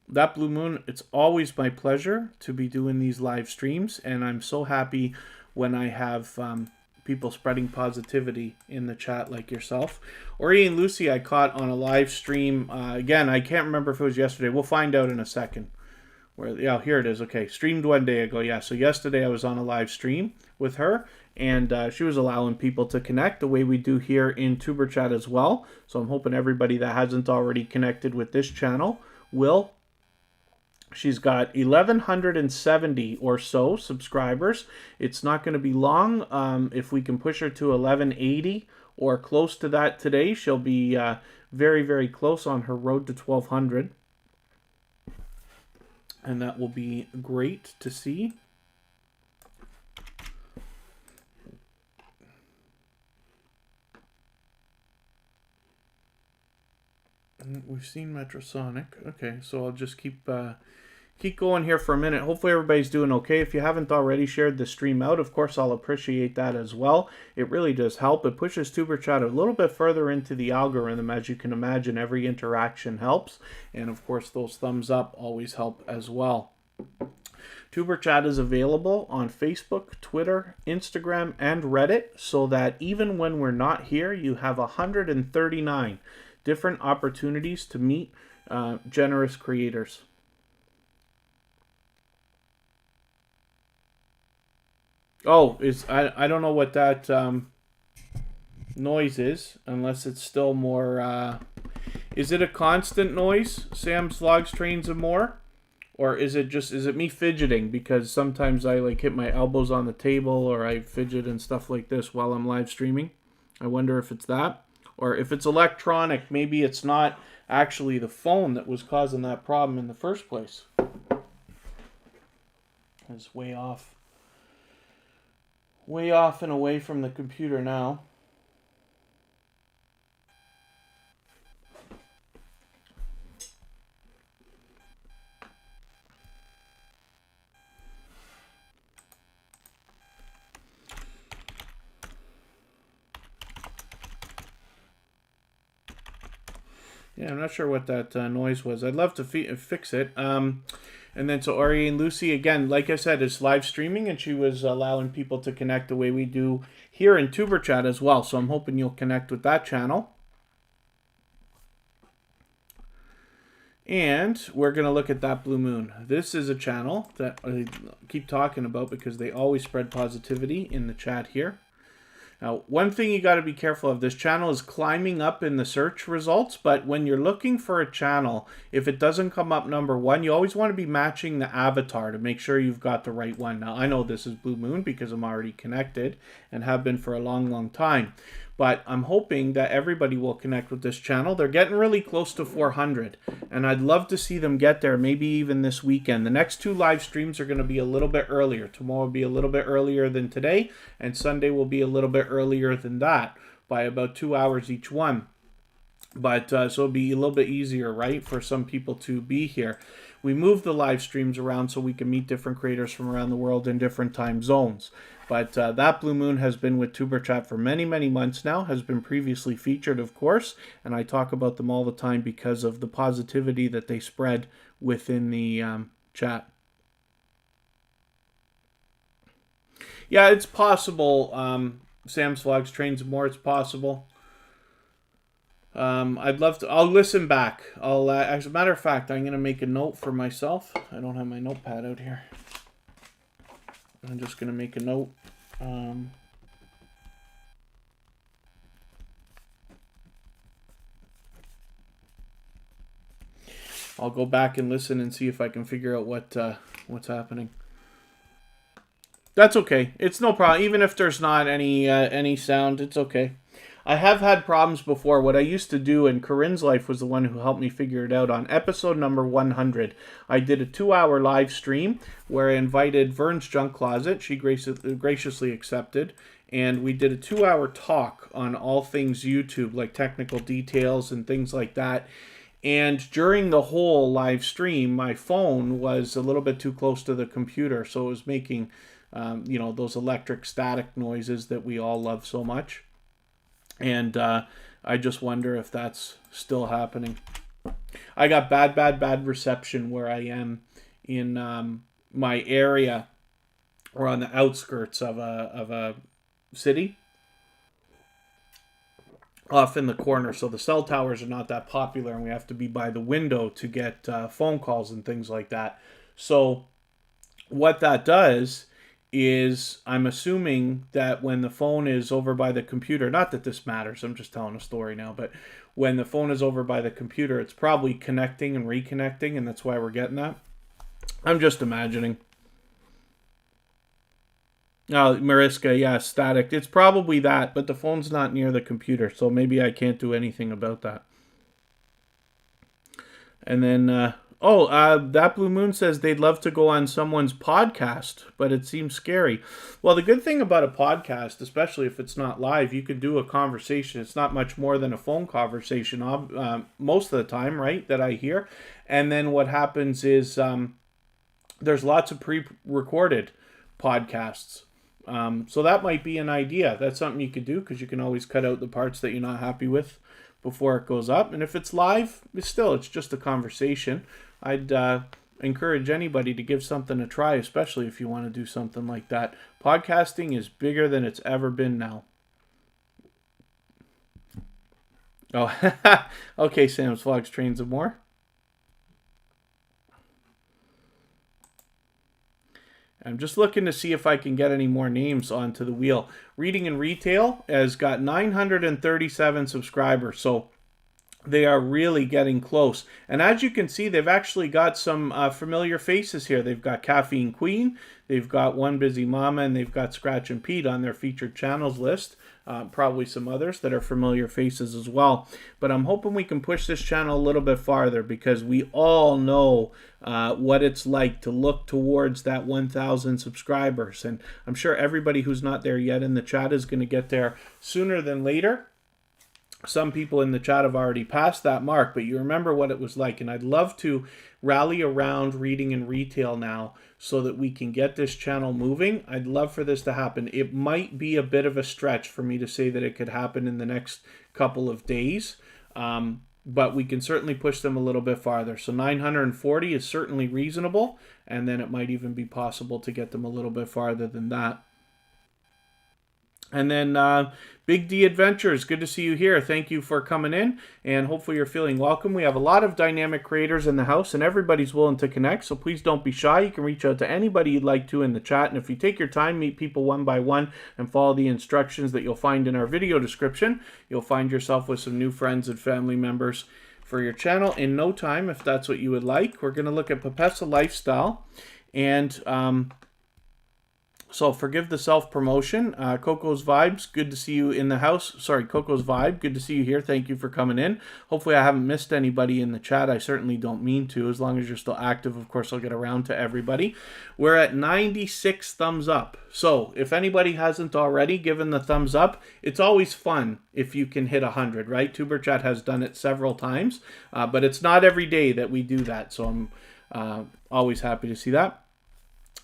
That Blue Moon, it's always my pleasure to be doing these live streams, and I'm so happy when I have people spreading positivity in the chat like yourself. Ori and Lucy I caught on a live stream. Again, I can't remember if it was yesterday. We'll find out in a second. Yeah, here it is. Okay, streamed one day ago. Yeah, so yesterday I was on a live stream with her, and she was allowing people to connect the way we do here in Tuber Chat as well. So I'm hoping everybody that hasn't already connected with this channel will. She's got 1,170 or so subscribers. It's not going to be long. If we can push her to 1,180 or close to that today, she'll be very, very close on her road to 1,200. And that will be great to see. And we've seen Metrosonic. Okay, so I'll just keep going here for a minute. Hopefully everybody's doing okay. If you haven't already shared the stream out, of course, I'll appreciate that as well. It really does help. It pushes Tuber Chat a little bit further into the algorithm. As you can imagine, every interaction helps. And of course, those thumbs up always help as well. Tuber Chat is available on Facebook, Twitter, Instagram, and Reddit, so that even when we're not here, you have 139 different opportunities to meet generous creators. Oh, I don't know what that noise is, unless it's still more... is it a constant noise, Sam's Vlogs, Trains, and More? Or is it me fidgeting? Because sometimes I like hit my elbows on the table, or I fidget and stuff like this while I'm live streaming. I wonder if it's that. Or if it's electronic, maybe it's not actually the phone that was causing that problem in the first place. It's way off. Way off and away from the computer now. Yeah, I'm not sure what that noise was. I'd love to fix it. And then so Ari and Lucy, again, like I said, is live streaming, and she was allowing people to connect the way we do here in Tuber Chat as well. So I'm hoping you'll connect with that channel. And we're going to look at That Blue Moon. This is a channel that I keep talking about because they always spread positivity in the chat here. Now, one thing you got to be careful of, this channel is climbing up in the search results, but when you're looking for a channel, if it doesn't come up #1, you always want to be matching the avatar to make sure you've got the right one. Now, I know this is Blue Moon because I'm already connected and have been for a long, long time. But I'm hoping that everybody will connect with this channel. They're getting really close to 400, and I'd love to see them get there, maybe even this weekend. The next 2 live streams are going to be a little bit earlier. Tomorrow will be a little bit earlier than today, and Sunday will be a little bit earlier than that by about 2 hours each one. But so it'll be a little bit easier, right, for some people to be here. We move the live streams around so we can meet different creators from around the world in different time zones. But That Blue Moon has been with Tuber Chat for many, many months now, has been previously featured, of course, and I talk about them all the time because of the positivity that they spread within the chat. Yeah, it's possible. Sam's Vlogs Trains More, it's possible. I'd love to. I'll listen back. As a matter of fact, I'm going to make a note for myself. I don't have my notepad out here. I'm just going to make a note. I'll go back and listen and see if I can figure out what's happening. That's okay. It's no problem. Even if there's not any sound, it's okay. I have had problems before. What I used to do, and Corinne's life was the one who helped me figure it out, on episode number 100, I did a 2-hour live stream where I invited Vern's Junk Closet. She graciously accepted. And we did a 2-hour talk on all things YouTube, like technical details and things like that. And during the whole live stream, my phone was a little bit too close to the computer. So it was making, those electric static noises that we all love so much. And I just wonder if that's still happening. I got bad reception where I am in my area, or on the outskirts of a city, off in the corner. So the cell towers are not that popular, and we have to be by the window to get phone calls and things like that. So what that does is, I'm assuming that when the phone is over by the computer, not that this matters, I'm just telling a story now, but when the phone is over by the computer, it's probably connecting and reconnecting, and that's why we're getting that. I'm just imagining. Oh, Mariska, yeah, static. It's probably that, but the phone's not near the computer, so maybe I can't do anything about that. And then, That Blue Moon says they'd love to go on someone's podcast, but it seems scary. Well, the good thing about a podcast, especially if it's not live, you can do a conversation. It's not much more than a phone conversation most of the time, right, that I hear. And then what happens is there's lots of pre-recorded podcasts. So that might be an idea. That's something you could do, because you can always cut out the parts that you're not happy with before it goes up. And if it's live, it's just a conversation. I'd encourage anybody to give something a try, especially if you want to do something like that. Podcasting is bigger than it's ever been now. Oh, okay, Sam's Vlogs Trains and More. I'm just looking to see if I can get any more names onto the wheel. Reading and Retail has got 937 subscribers, so they are really getting close. And as you can see, they've actually got some familiar faces here. They've got Caffeine Queen, they've got One Busy Mama, and they've got Scratch and Pete on their featured channels list. Probably some others that are familiar faces as well. But I'm hoping we can push this channel a little bit farther, because we all know what it's like to look towards that 1,000 subscribers. And I'm sure everybody who's not there yet in the chat is going to get there sooner than later. Some people in the chat have already passed that mark, but you remember what it was like. And I'd love to rally around Reading and Retail now so that we can get this channel moving. I'd love for this to happen. It might be a bit of a stretch for me to say that it could happen in the next couple of days, but we can certainly push them a little bit farther. So 940 is certainly reasonable, and then it might even be possible to get them a little bit farther than that. And then Big D Adventures, good to see you here. Thank you for coming in, and hopefully you're feeling welcome. We have a lot of dynamic creators in the house, and everybody's willing to connect, so please don't be shy. You can reach out to anybody you'd like to in the chat, and if you take your time, meet people one by one, and follow the instructions that you'll find in our video description, you'll find yourself with some new friends and family members for your channel in no time, if that's what you would like. We're going to look at Papessa Lifestyle, and So forgive the self-promotion. Coco's Vibes, good to see you in the house. Sorry, Coco's Vibe, good to see you here. Thank you for coming in. Hopefully I haven't missed anybody in the chat. I certainly don't mean to. As long as you're still active, of course, I'll get around to everybody. We're at 96 thumbs up. So if anybody hasn't already given the thumbs up, it's always fun if you can hit 100, right? Tuber Chat has done it several times, but it's not every day that we do that. So I'm always happy to see that.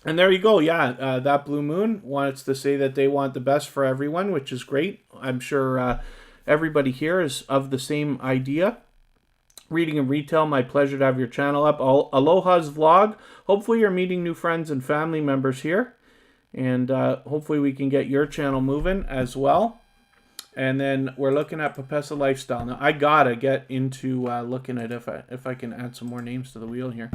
And there you go. Yeah, that Blue Moon wants to say that they want the best for everyone, which is great. I'm sure everybody here is of the same idea. Reading and Retail, my pleasure to have your channel up. Aloha's Vlog. Hopefully you're meeting new friends and family members here. And hopefully we can get your channel moving as well. And then we're looking at Papessa Lifestyle. Now, I got to get into looking at if I can add some more names to the wheel here.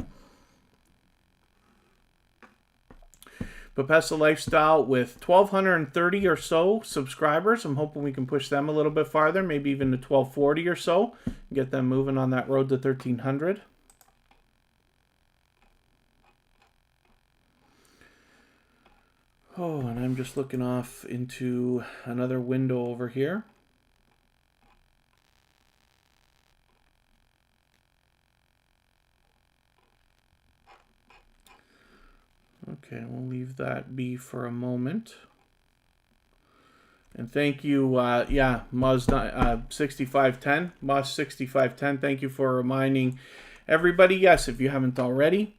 Papessa Lifestyle with 1,230 or so subscribers. I'm hoping we can push them a little bit farther, maybe even to 1,240 or so. Get them moving on that road to 1,300. Oh, and I'm just looking off into another window over here. Okay, we'll leave that be for a moment. And thank you, yeah, Muz6510, Muz6510, thank you for reminding everybody, yes, if you haven't already.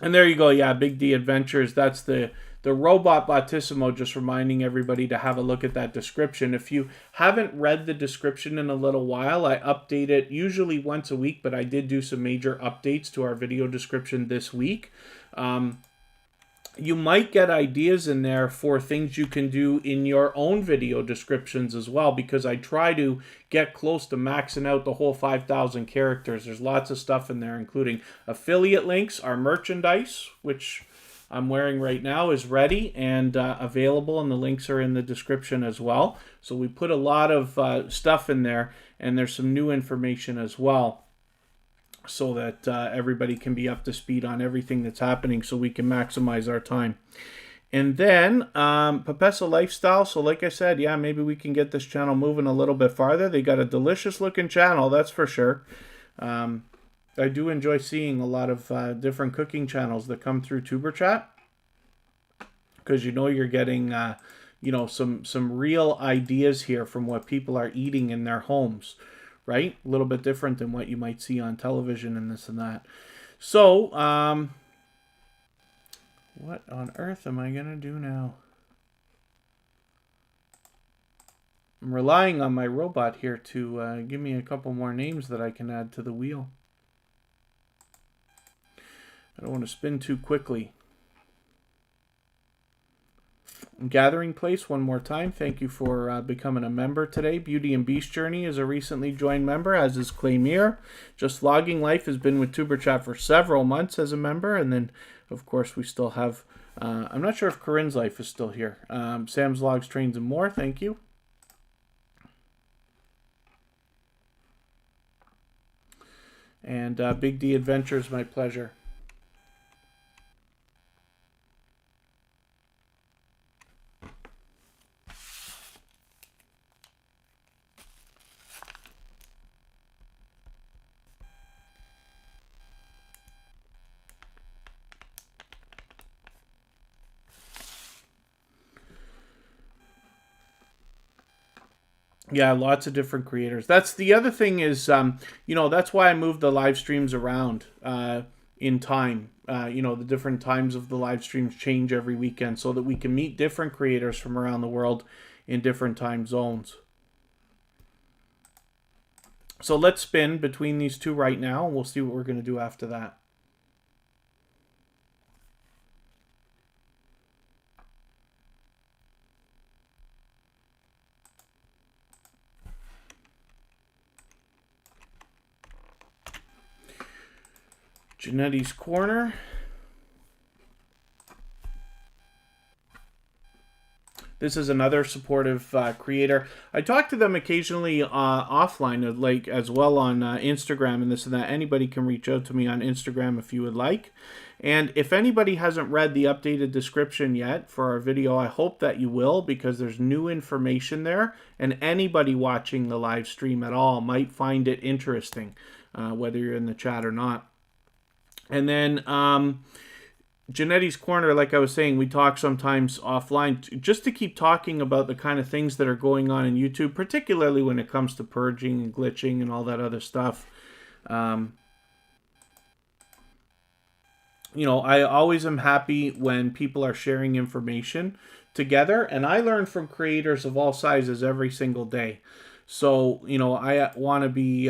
And there you go, yeah, Big D Adventures, that's the robot Battissimo, just reminding everybody to have a look at that description. If you haven't read the description in a little while, I update it usually once a week, but I did do some major updates to our video description this week. You might get ideas in there for things you can do in your own video descriptions as well, because I try to get close to maxing out the whole 5,000 characters. There's lots of stuff in there, including affiliate links, our merchandise, which I'm wearing right now, is ready and available, and the links are in the description as well. So we put a lot of stuff in there, and there's some new information as well, so that everybody can be up to speed on everything that's happening, so we can maximize our time. And then Papessa Lifestyle, so like I said, yeah, maybe we can get this channel moving a little bit farther. They got a delicious looking channel, that's for sure. I do enjoy seeing a lot of different cooking channels that come through Tuber Chat, because you know you're getting you know, some real ideas here from what people are eating in their homes. Right? A little bit different than what you might see on television and this and that. So, what on earth am I going to do now? I'm relying on my robot here to give me a couple more names that I can add to the wheel. I don't want to spin too quickly. Gathering Place, one more time, thank you for becoming a member today. Beauty and Beast Journey is a recently joined member, as is Claymere. Just Vlogging Life has been with Tuber Chat for several months as a member. And then, of course, we still have, I'm not sure if Corinne's Life is still here. Sam's Vlogs, Trains, and More, thank you. And Big D Adventures, my pleasure. Yeah, lots of different creators. That's the other thing is, you know, that's why I moved the live streams around in time. You know, the different times of the live streams change every weekend so that we can meet different creators from around the world in different time zones. So let's spin between these two right now, and we'll see what we're going to do after that. Janetti's Corner. This is another supportive creator. I talk to them occasionally offline, like as well on Instagram and this and that. Anybody can reach out to me on Instagram if you would like. And if anybody hasn't read the updated description yet for our video, I hope that you will, because there's new information there, and anybody watching the live stream at all might find it interesting, whether you're in the chat or not. And then Janetti's Corner, like I was saying, we talk sometimes offline just to keep talking about the kind of things that are going on in YouTube, particularly when it comes to purging and glitching and all that other stuff. You know, I always am happy when people are sharing information together, and I learn from creators of all sizes every single day. So, you know, I want to be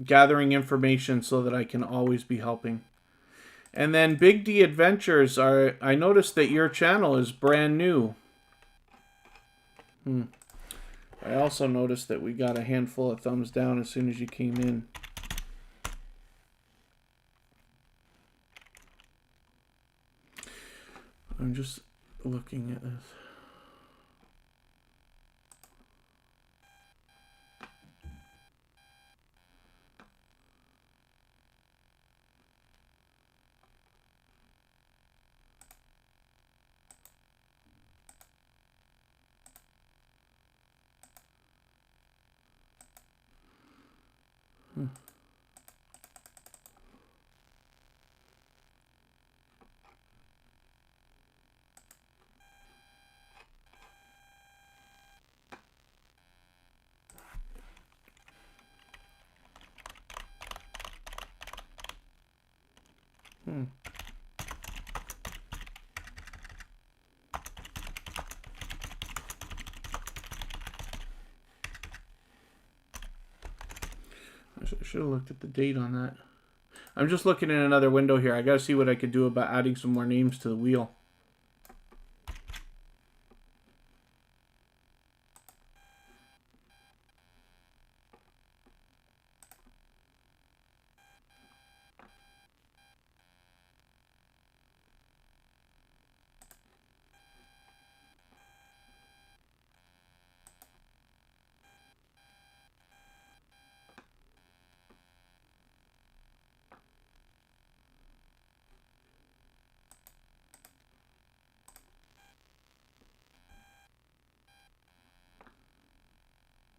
gathering information so that I can always be helping. And then Big D Adventures, I noticed that your channel is brand new. I also noticed that we got a handful of thumbs down as soon as you came in. I'm just looking at this. I should have looked at the date on that. I'm just looking in another window here. I got to see what I could do about adding some more names to the wheel.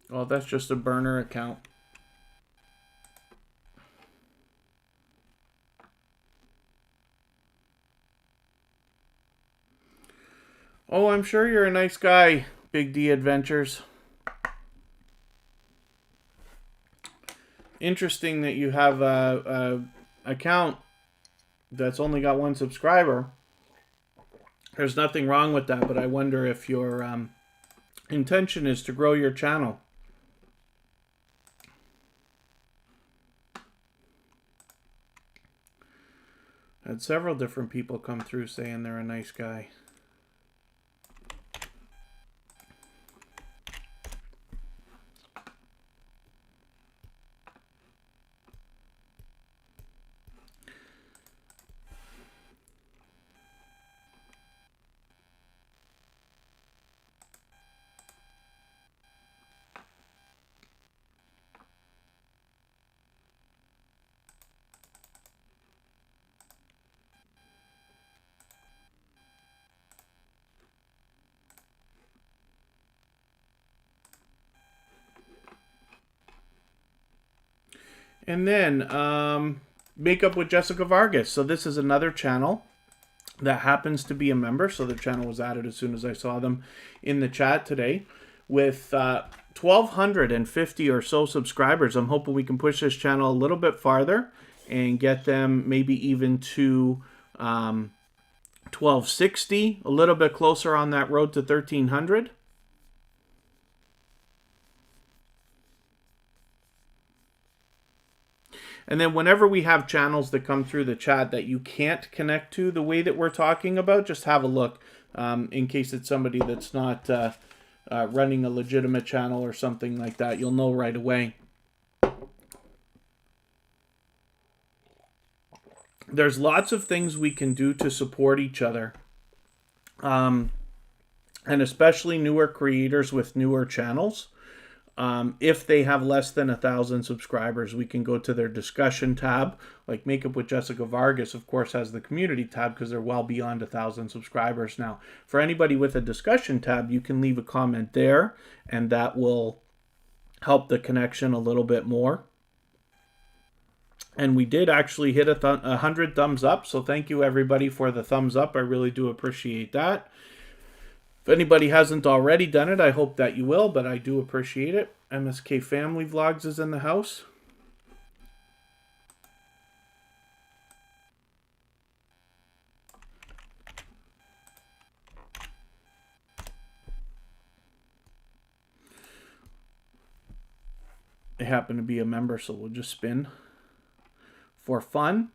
Oh, that's just a burner account. Oh, I'm sure you're a nice guy, Big D Adventures. Interesting that you have a account that's only got 1 subscriber. There's nothing wrong with that, but I wonder if your intention is to grow your channel. Had several different people come through saying they're a nice guy. And then Makeup with Jessica Vargas. So this is another channel that happens to be a member. So the channel was added as soon as I saw them in the chat today. With 1,250 or so subscribers, I'm hoping we can push this channel a little bit farther and get them maybe even to 1,260, a little bit closer on that road to 1,300. And then whenever we have channels that come through the chat that you can't connect to the way that we're talking about, just have a look in case it's somebody that's not running a legitimate channel or something like that. You'll know right away. there's lots of things we can do to support each other. And especially newer creators with newer channels. If they have less than 1,000 subscribers, we can go to their discussion tab. Like Makeup with Jessica Vargas, of course, has the community tab because they're well beyond 1,000 subscribers now. For anybody with a discussion tab, you can leave a comment there, and that will help the connection a little bit more. And we did actually hit 100 thumbs up, so thank you everybody for the thumbs up. I really do appreciate that. If anybody hasn't already done it, I hope that you will, but I do appreciate it. Msk Family Vlogs is in the house. They happen to be a member, so we'll just spin for fun.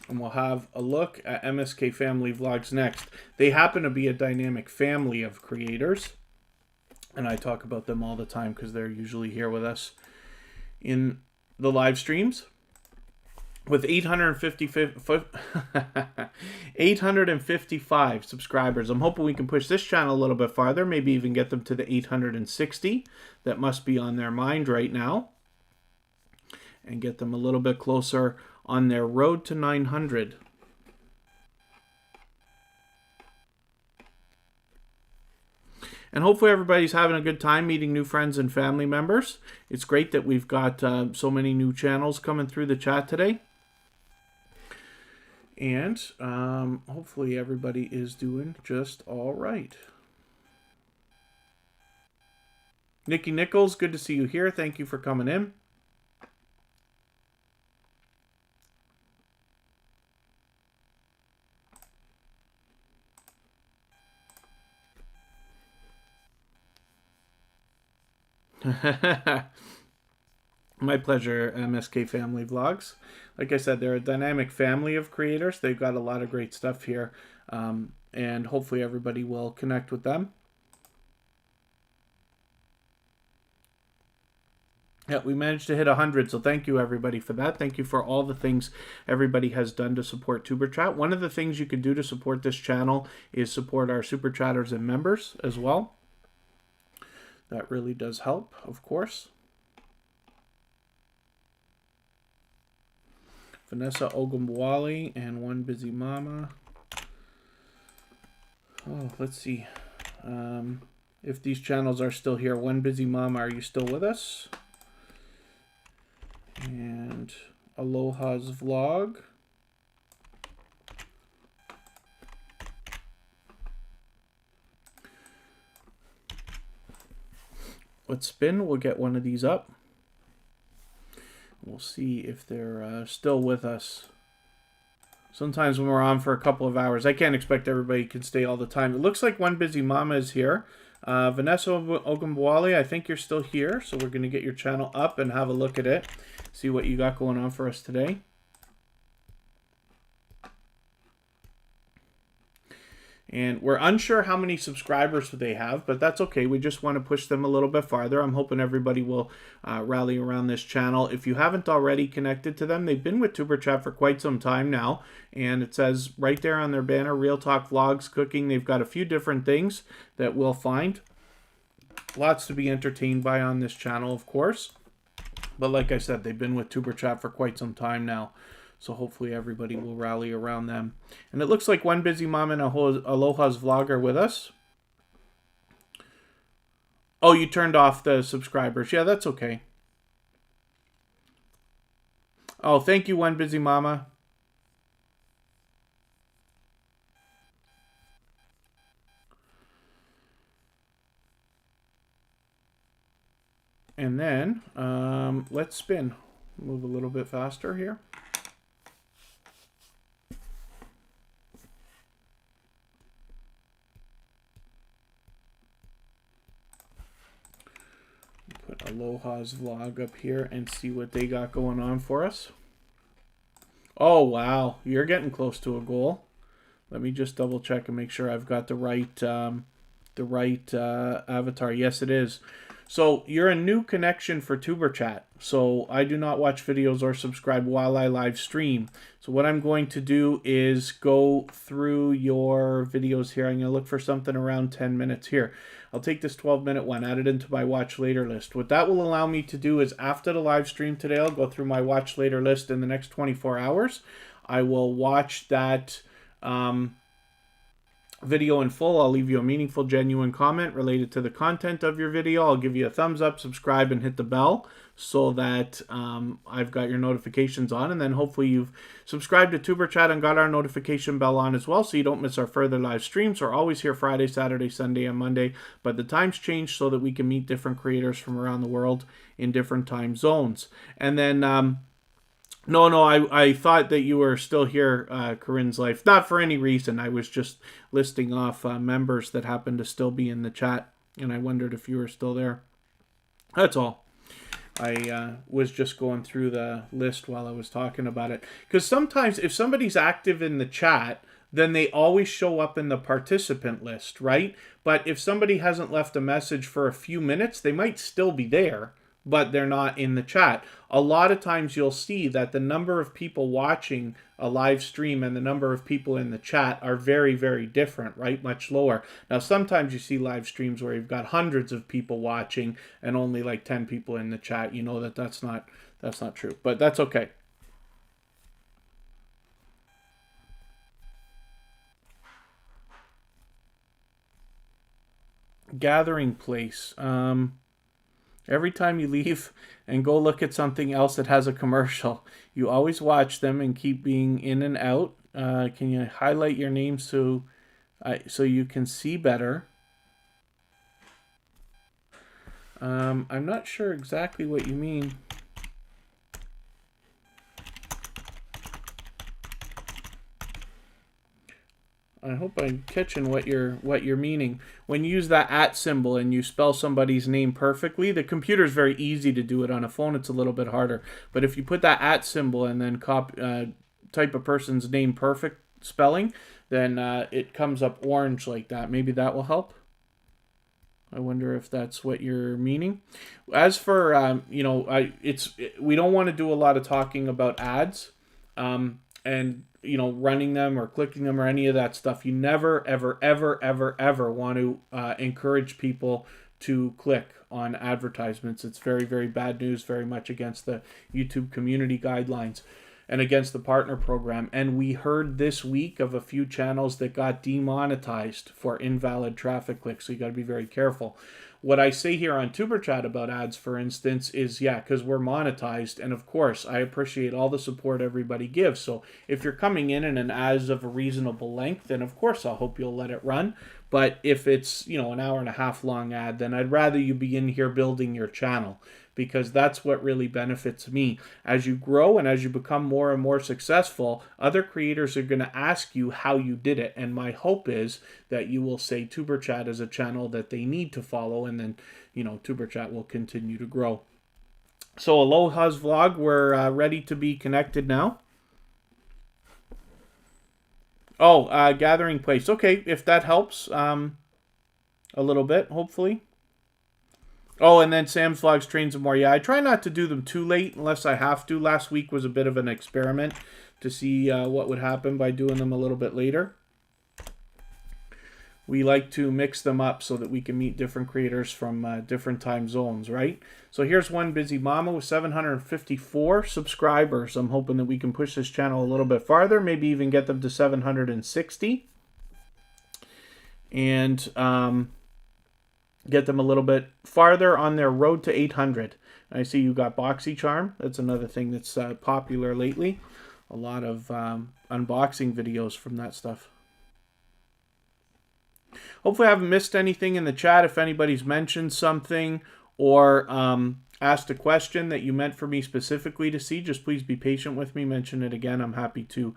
And we'll have a look at Msk Family Vlogs next. They happen to be a dynamic family of creators. And I talk about them all the time because they're usually here with us in the live streams. With 855 subscribers. I'm hoping we can push this channel a little bit farther. Maybe even get them to the 860. That must be on their mind right now. And get them a little bit closer on their road to 900. And hopefully everybody's having a good time meeting new friends and family members. It's great that we've got so many new channels coming through the chat today. And hopefully everybody is doing just all right. Nikki Nichols, good to see you here. Thank you for coming in. My pleasure, Msk Family Vlogs. Like I said, they're a dynamic family of creators. They've got a lot of great stuff here, and hopefully everybody will connect with them. Yeah, we managed to hit 100, so thank you everybody for that. Thank you for all the things everybody has done to support Tuber Chat. One of the things you can do to support this channel is support our Super Chatters and members as well. That really does help, of course. Vanessa Ogumbwali and One Busy Mama. Oh, let's see. If these channels are still here. One Busy Mama, are you still with us? And Aloha's Vlog. Let's spin. We'll get one of these up. We'll see if they're still with us. Sometimes when we're on for a couple of hours, I can't expect everybody can stay all the time. It looks like One Busy Mama is here. Vanessa Ogumbwali, I think you're still here. So we're going to get your channel up and have a look at it. See what you got going on for us today. And we're unsure how many subscribers they have, but that's okay. We just want to push them a little bit farther. I'm hoping everybody will rally around this channel. If you haven't already connected to them, they've been with Tuber Chat for quite some time now. And it says right there on their banner, Real Talk Vlogs, Cooking. They've got a few different things that we'll find. Lots to be entertained by on this channel, of course. But like I said, they've been with Tuber Chat for quite some time now. So hopefully everybody will rally around them. And it looks like One Busy Mom and Aloha's Vlog are with us. Oh, you turned off the subscribers. Yeah, that's okay. Oh, thank you, One Busy Mama. And then, let's spin. Move a little bit faster here. Put Aloha's Vlog up here and see what they got going on for us. Oh, wow. You're getting close to a goal. Let me just double check and make sure I've got the right avatar. Yes, it is. So you're a new connection for Tuber Chat. So I do not watch videos or subscribe while I live stream. So what I'm going to do is go through your videos here. I'm going to look for something around 10 minutes here. I'll take this 12-minute one, add it into my watch later list. What that will allow me to do is after the live stream today, I'll go through my watch later list in the next 24 hours. I will watch that video in full. I'll leave you a meaningful, genuine comment related to the content of your video. I'll give you a thumbs up, subscribe, and hit the bell so that I've got your notifications on. And then hopefully you've subscribed to Tuber Chat and got our notification bell on as well, so you don't miss our further live streams. We're always here Friday, Saturday, Sunday, and Monday, but the times change so that we can meet different creators from around the world in different time zones. And then No, I thought that you were still here, Corinne's Life. Not for any reason. I was just listing off members that happen to still be in the chat, and I wondered if you were still there. That's all. I was just going through the list while I was talking about it. Because sometimes if somebody's active in the chat, then they always show up in the participant list, right? But if somebody hasn't left a message for a few minutes, they might still be there, but they're not in the chat. A lot of times you'll see that the number of people watching a live stream and the number of people in the chat are very, very different, right? Much lower. Now, sometimes you see live streams where you've got hundreds of people watching and only like 10 people in the chat. You know that's not true, but that's okay. Gathering place. Every time you leave and go look at something else that has a commercial, you always watch them and keep being in and out. Can you highlight your name so you can see better? I'm not sure exactly what you mean. I hope I'm catching what you're meaning. When you use that @ symbol and you spell somebody's name perfectly, the computer's very easy to do it. On a phone, it's a little bit harder. But if you put that @ symbol and then type a person's name perfect spelling, then it comes up orange like that. Maybe that will help. I wonder if that's what you're meaning. As for we don't want to do a lot of talking about ads, and running them or clicking them or any of that stuff. You never, ever, ever, ever, ever want to encourage people to click on advertisements. It's very, very bad news, very much against the YouTube community guidelines and against the partner program. And we heard this week of a few channels that got demonetized for invalid traffic clicks. So you got to be very careful. What I say here on Tuber Chat about ads, for instance, is because we're monetized, and of course, I appreciate all the support everybody gives. So if you're coming in and an ad is of a reasonable length, then of course I'll hope you'll let it run. But if it's an hour and a half long ad, then I'd rather you be in here building your channel, because that's what really benefits me. As you grow and as you become more and more successful, other creators are going to ask you how you did it. And my hope is that you will say Tuber Chat is a channel that they need to follow, and then, Tuber Chat will continue to grow. So Aloha's vlog, we're ready to be connected now. Oh, gathering place. Okay, if that helps a little bit, hopefully. Oh, and then Sam's Vlogs, Trains, and More. Yeah, I try not to do them too late unless I have to. Last week was a bit of an experiment to see what would happen by doing them a little bit later. We like to mix them up so that we can meet different creators from different time zones, right? So here's one busy mama with 754 subscribers. I'm hoping that we can push this channel a little bit farther, maybe even get them to 760. And get them a little bit farther on their road to 800. I see you got BoxyCharm. That's another thing that's popular lately. A lot of unboxing videos from that stuff. Hopefully I haven't missed anything in the chat. If anybody's mentioned something or asked a question that you meant for me specifically to see, just please be patient with me. Mention it again. I'm happy to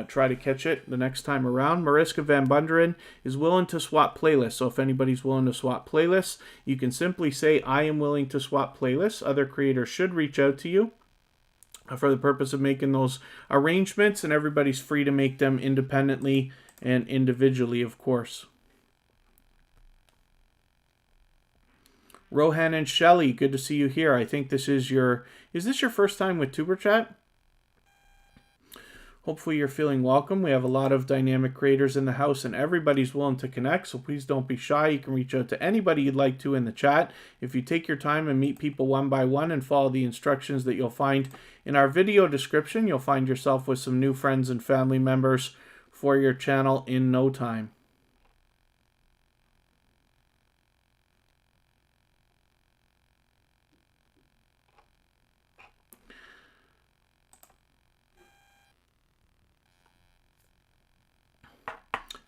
try to catch it the next time around. Mariska Van Bundren is willing to swap playlists. So if anybody's willing to swap playlists, you can simply say, I am willing to swap playlists. Other creators should reach out to you for the purpose of making those arrangements, and everybody's free to make them independently and individually, of course. Rohan and Shelly, good to see you here. I think this is this your first time with Tuber Chat? Hopefully you're feeling welcome. We have a lot of dynamic creators in the house and everybody's willing to connect, so please don't be shy. You can reach out to anybody you'd like to in the chat. If you take your time and meet people one by one and follow the instructions that you'll find in our video description, you'll find yourself with some new friends and family members for your channel in no time.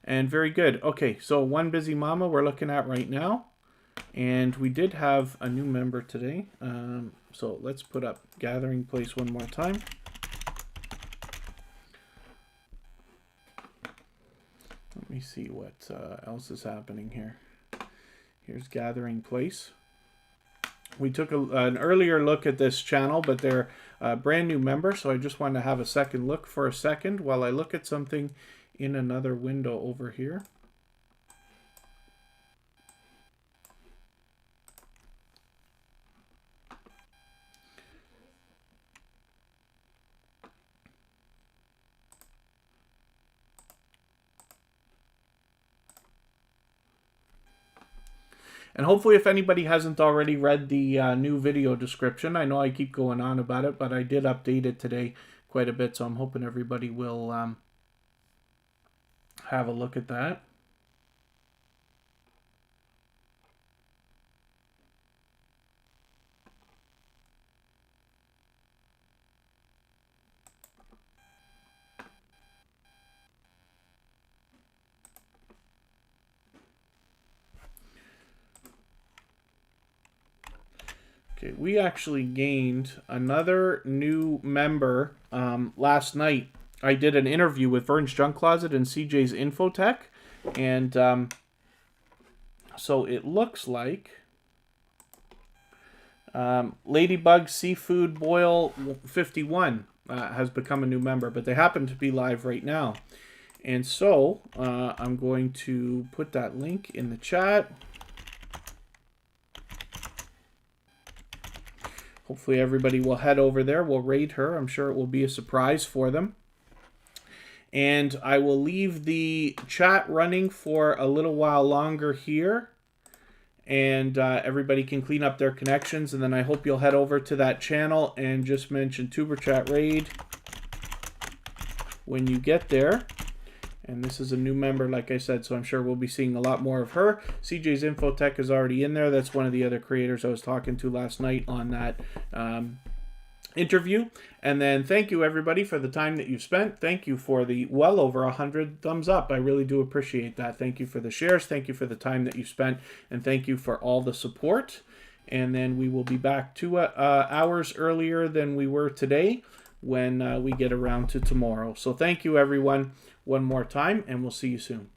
And very good. Okay, so One Busy Mama we're looking at right now. And we did have a new member today. So let's put up Gathering Place one more time. Let me see what else is happening here. Here's Gathering Place. We took an earlier look at this channel, but they're a brand new member. So I just wanted to have a second look for a second while I look at something in another window over here. And hopefully if anybody hasn't already read the new video description, I know I keep going on about it, but I did update it today quite a bit, so I'm hoping everybody will have a look at that. Okay, we actually gained another new member last night. I did an interview with Vern's Junk Closet and CJ's Infotech, and so it looks like Ladybug Seafood Boil 51 has become a new member, but they happen to be live right now. And so I'm going to put that link in the chat. Hopefully everybody will head over there. We'll raid her. I'm sure it will be a surprise for them. And I will leave the chat running for a little while longer here. And everybody can clean up their connections. And then I hope you'll head over to that channel and just mention Tuber Chat Raid when you get there. And this is a new member, like I said, so I'm sure we'll be seeing a lot more of her. CJ's Infotech is already in there. That's one of the other creators I was talking to last night on that interview. And then thank you, everybody, for the time that you've spent. Thank you for the well over 100 thumbs up. I really do appreciate that. Thank you for the shares. Thank you for the time that you spent. And thank you for all the support. And then we will be back 2 hours earlier than we were today when we get around to tomorrow. So thank you, everyone, one more time, and we'll see you soon.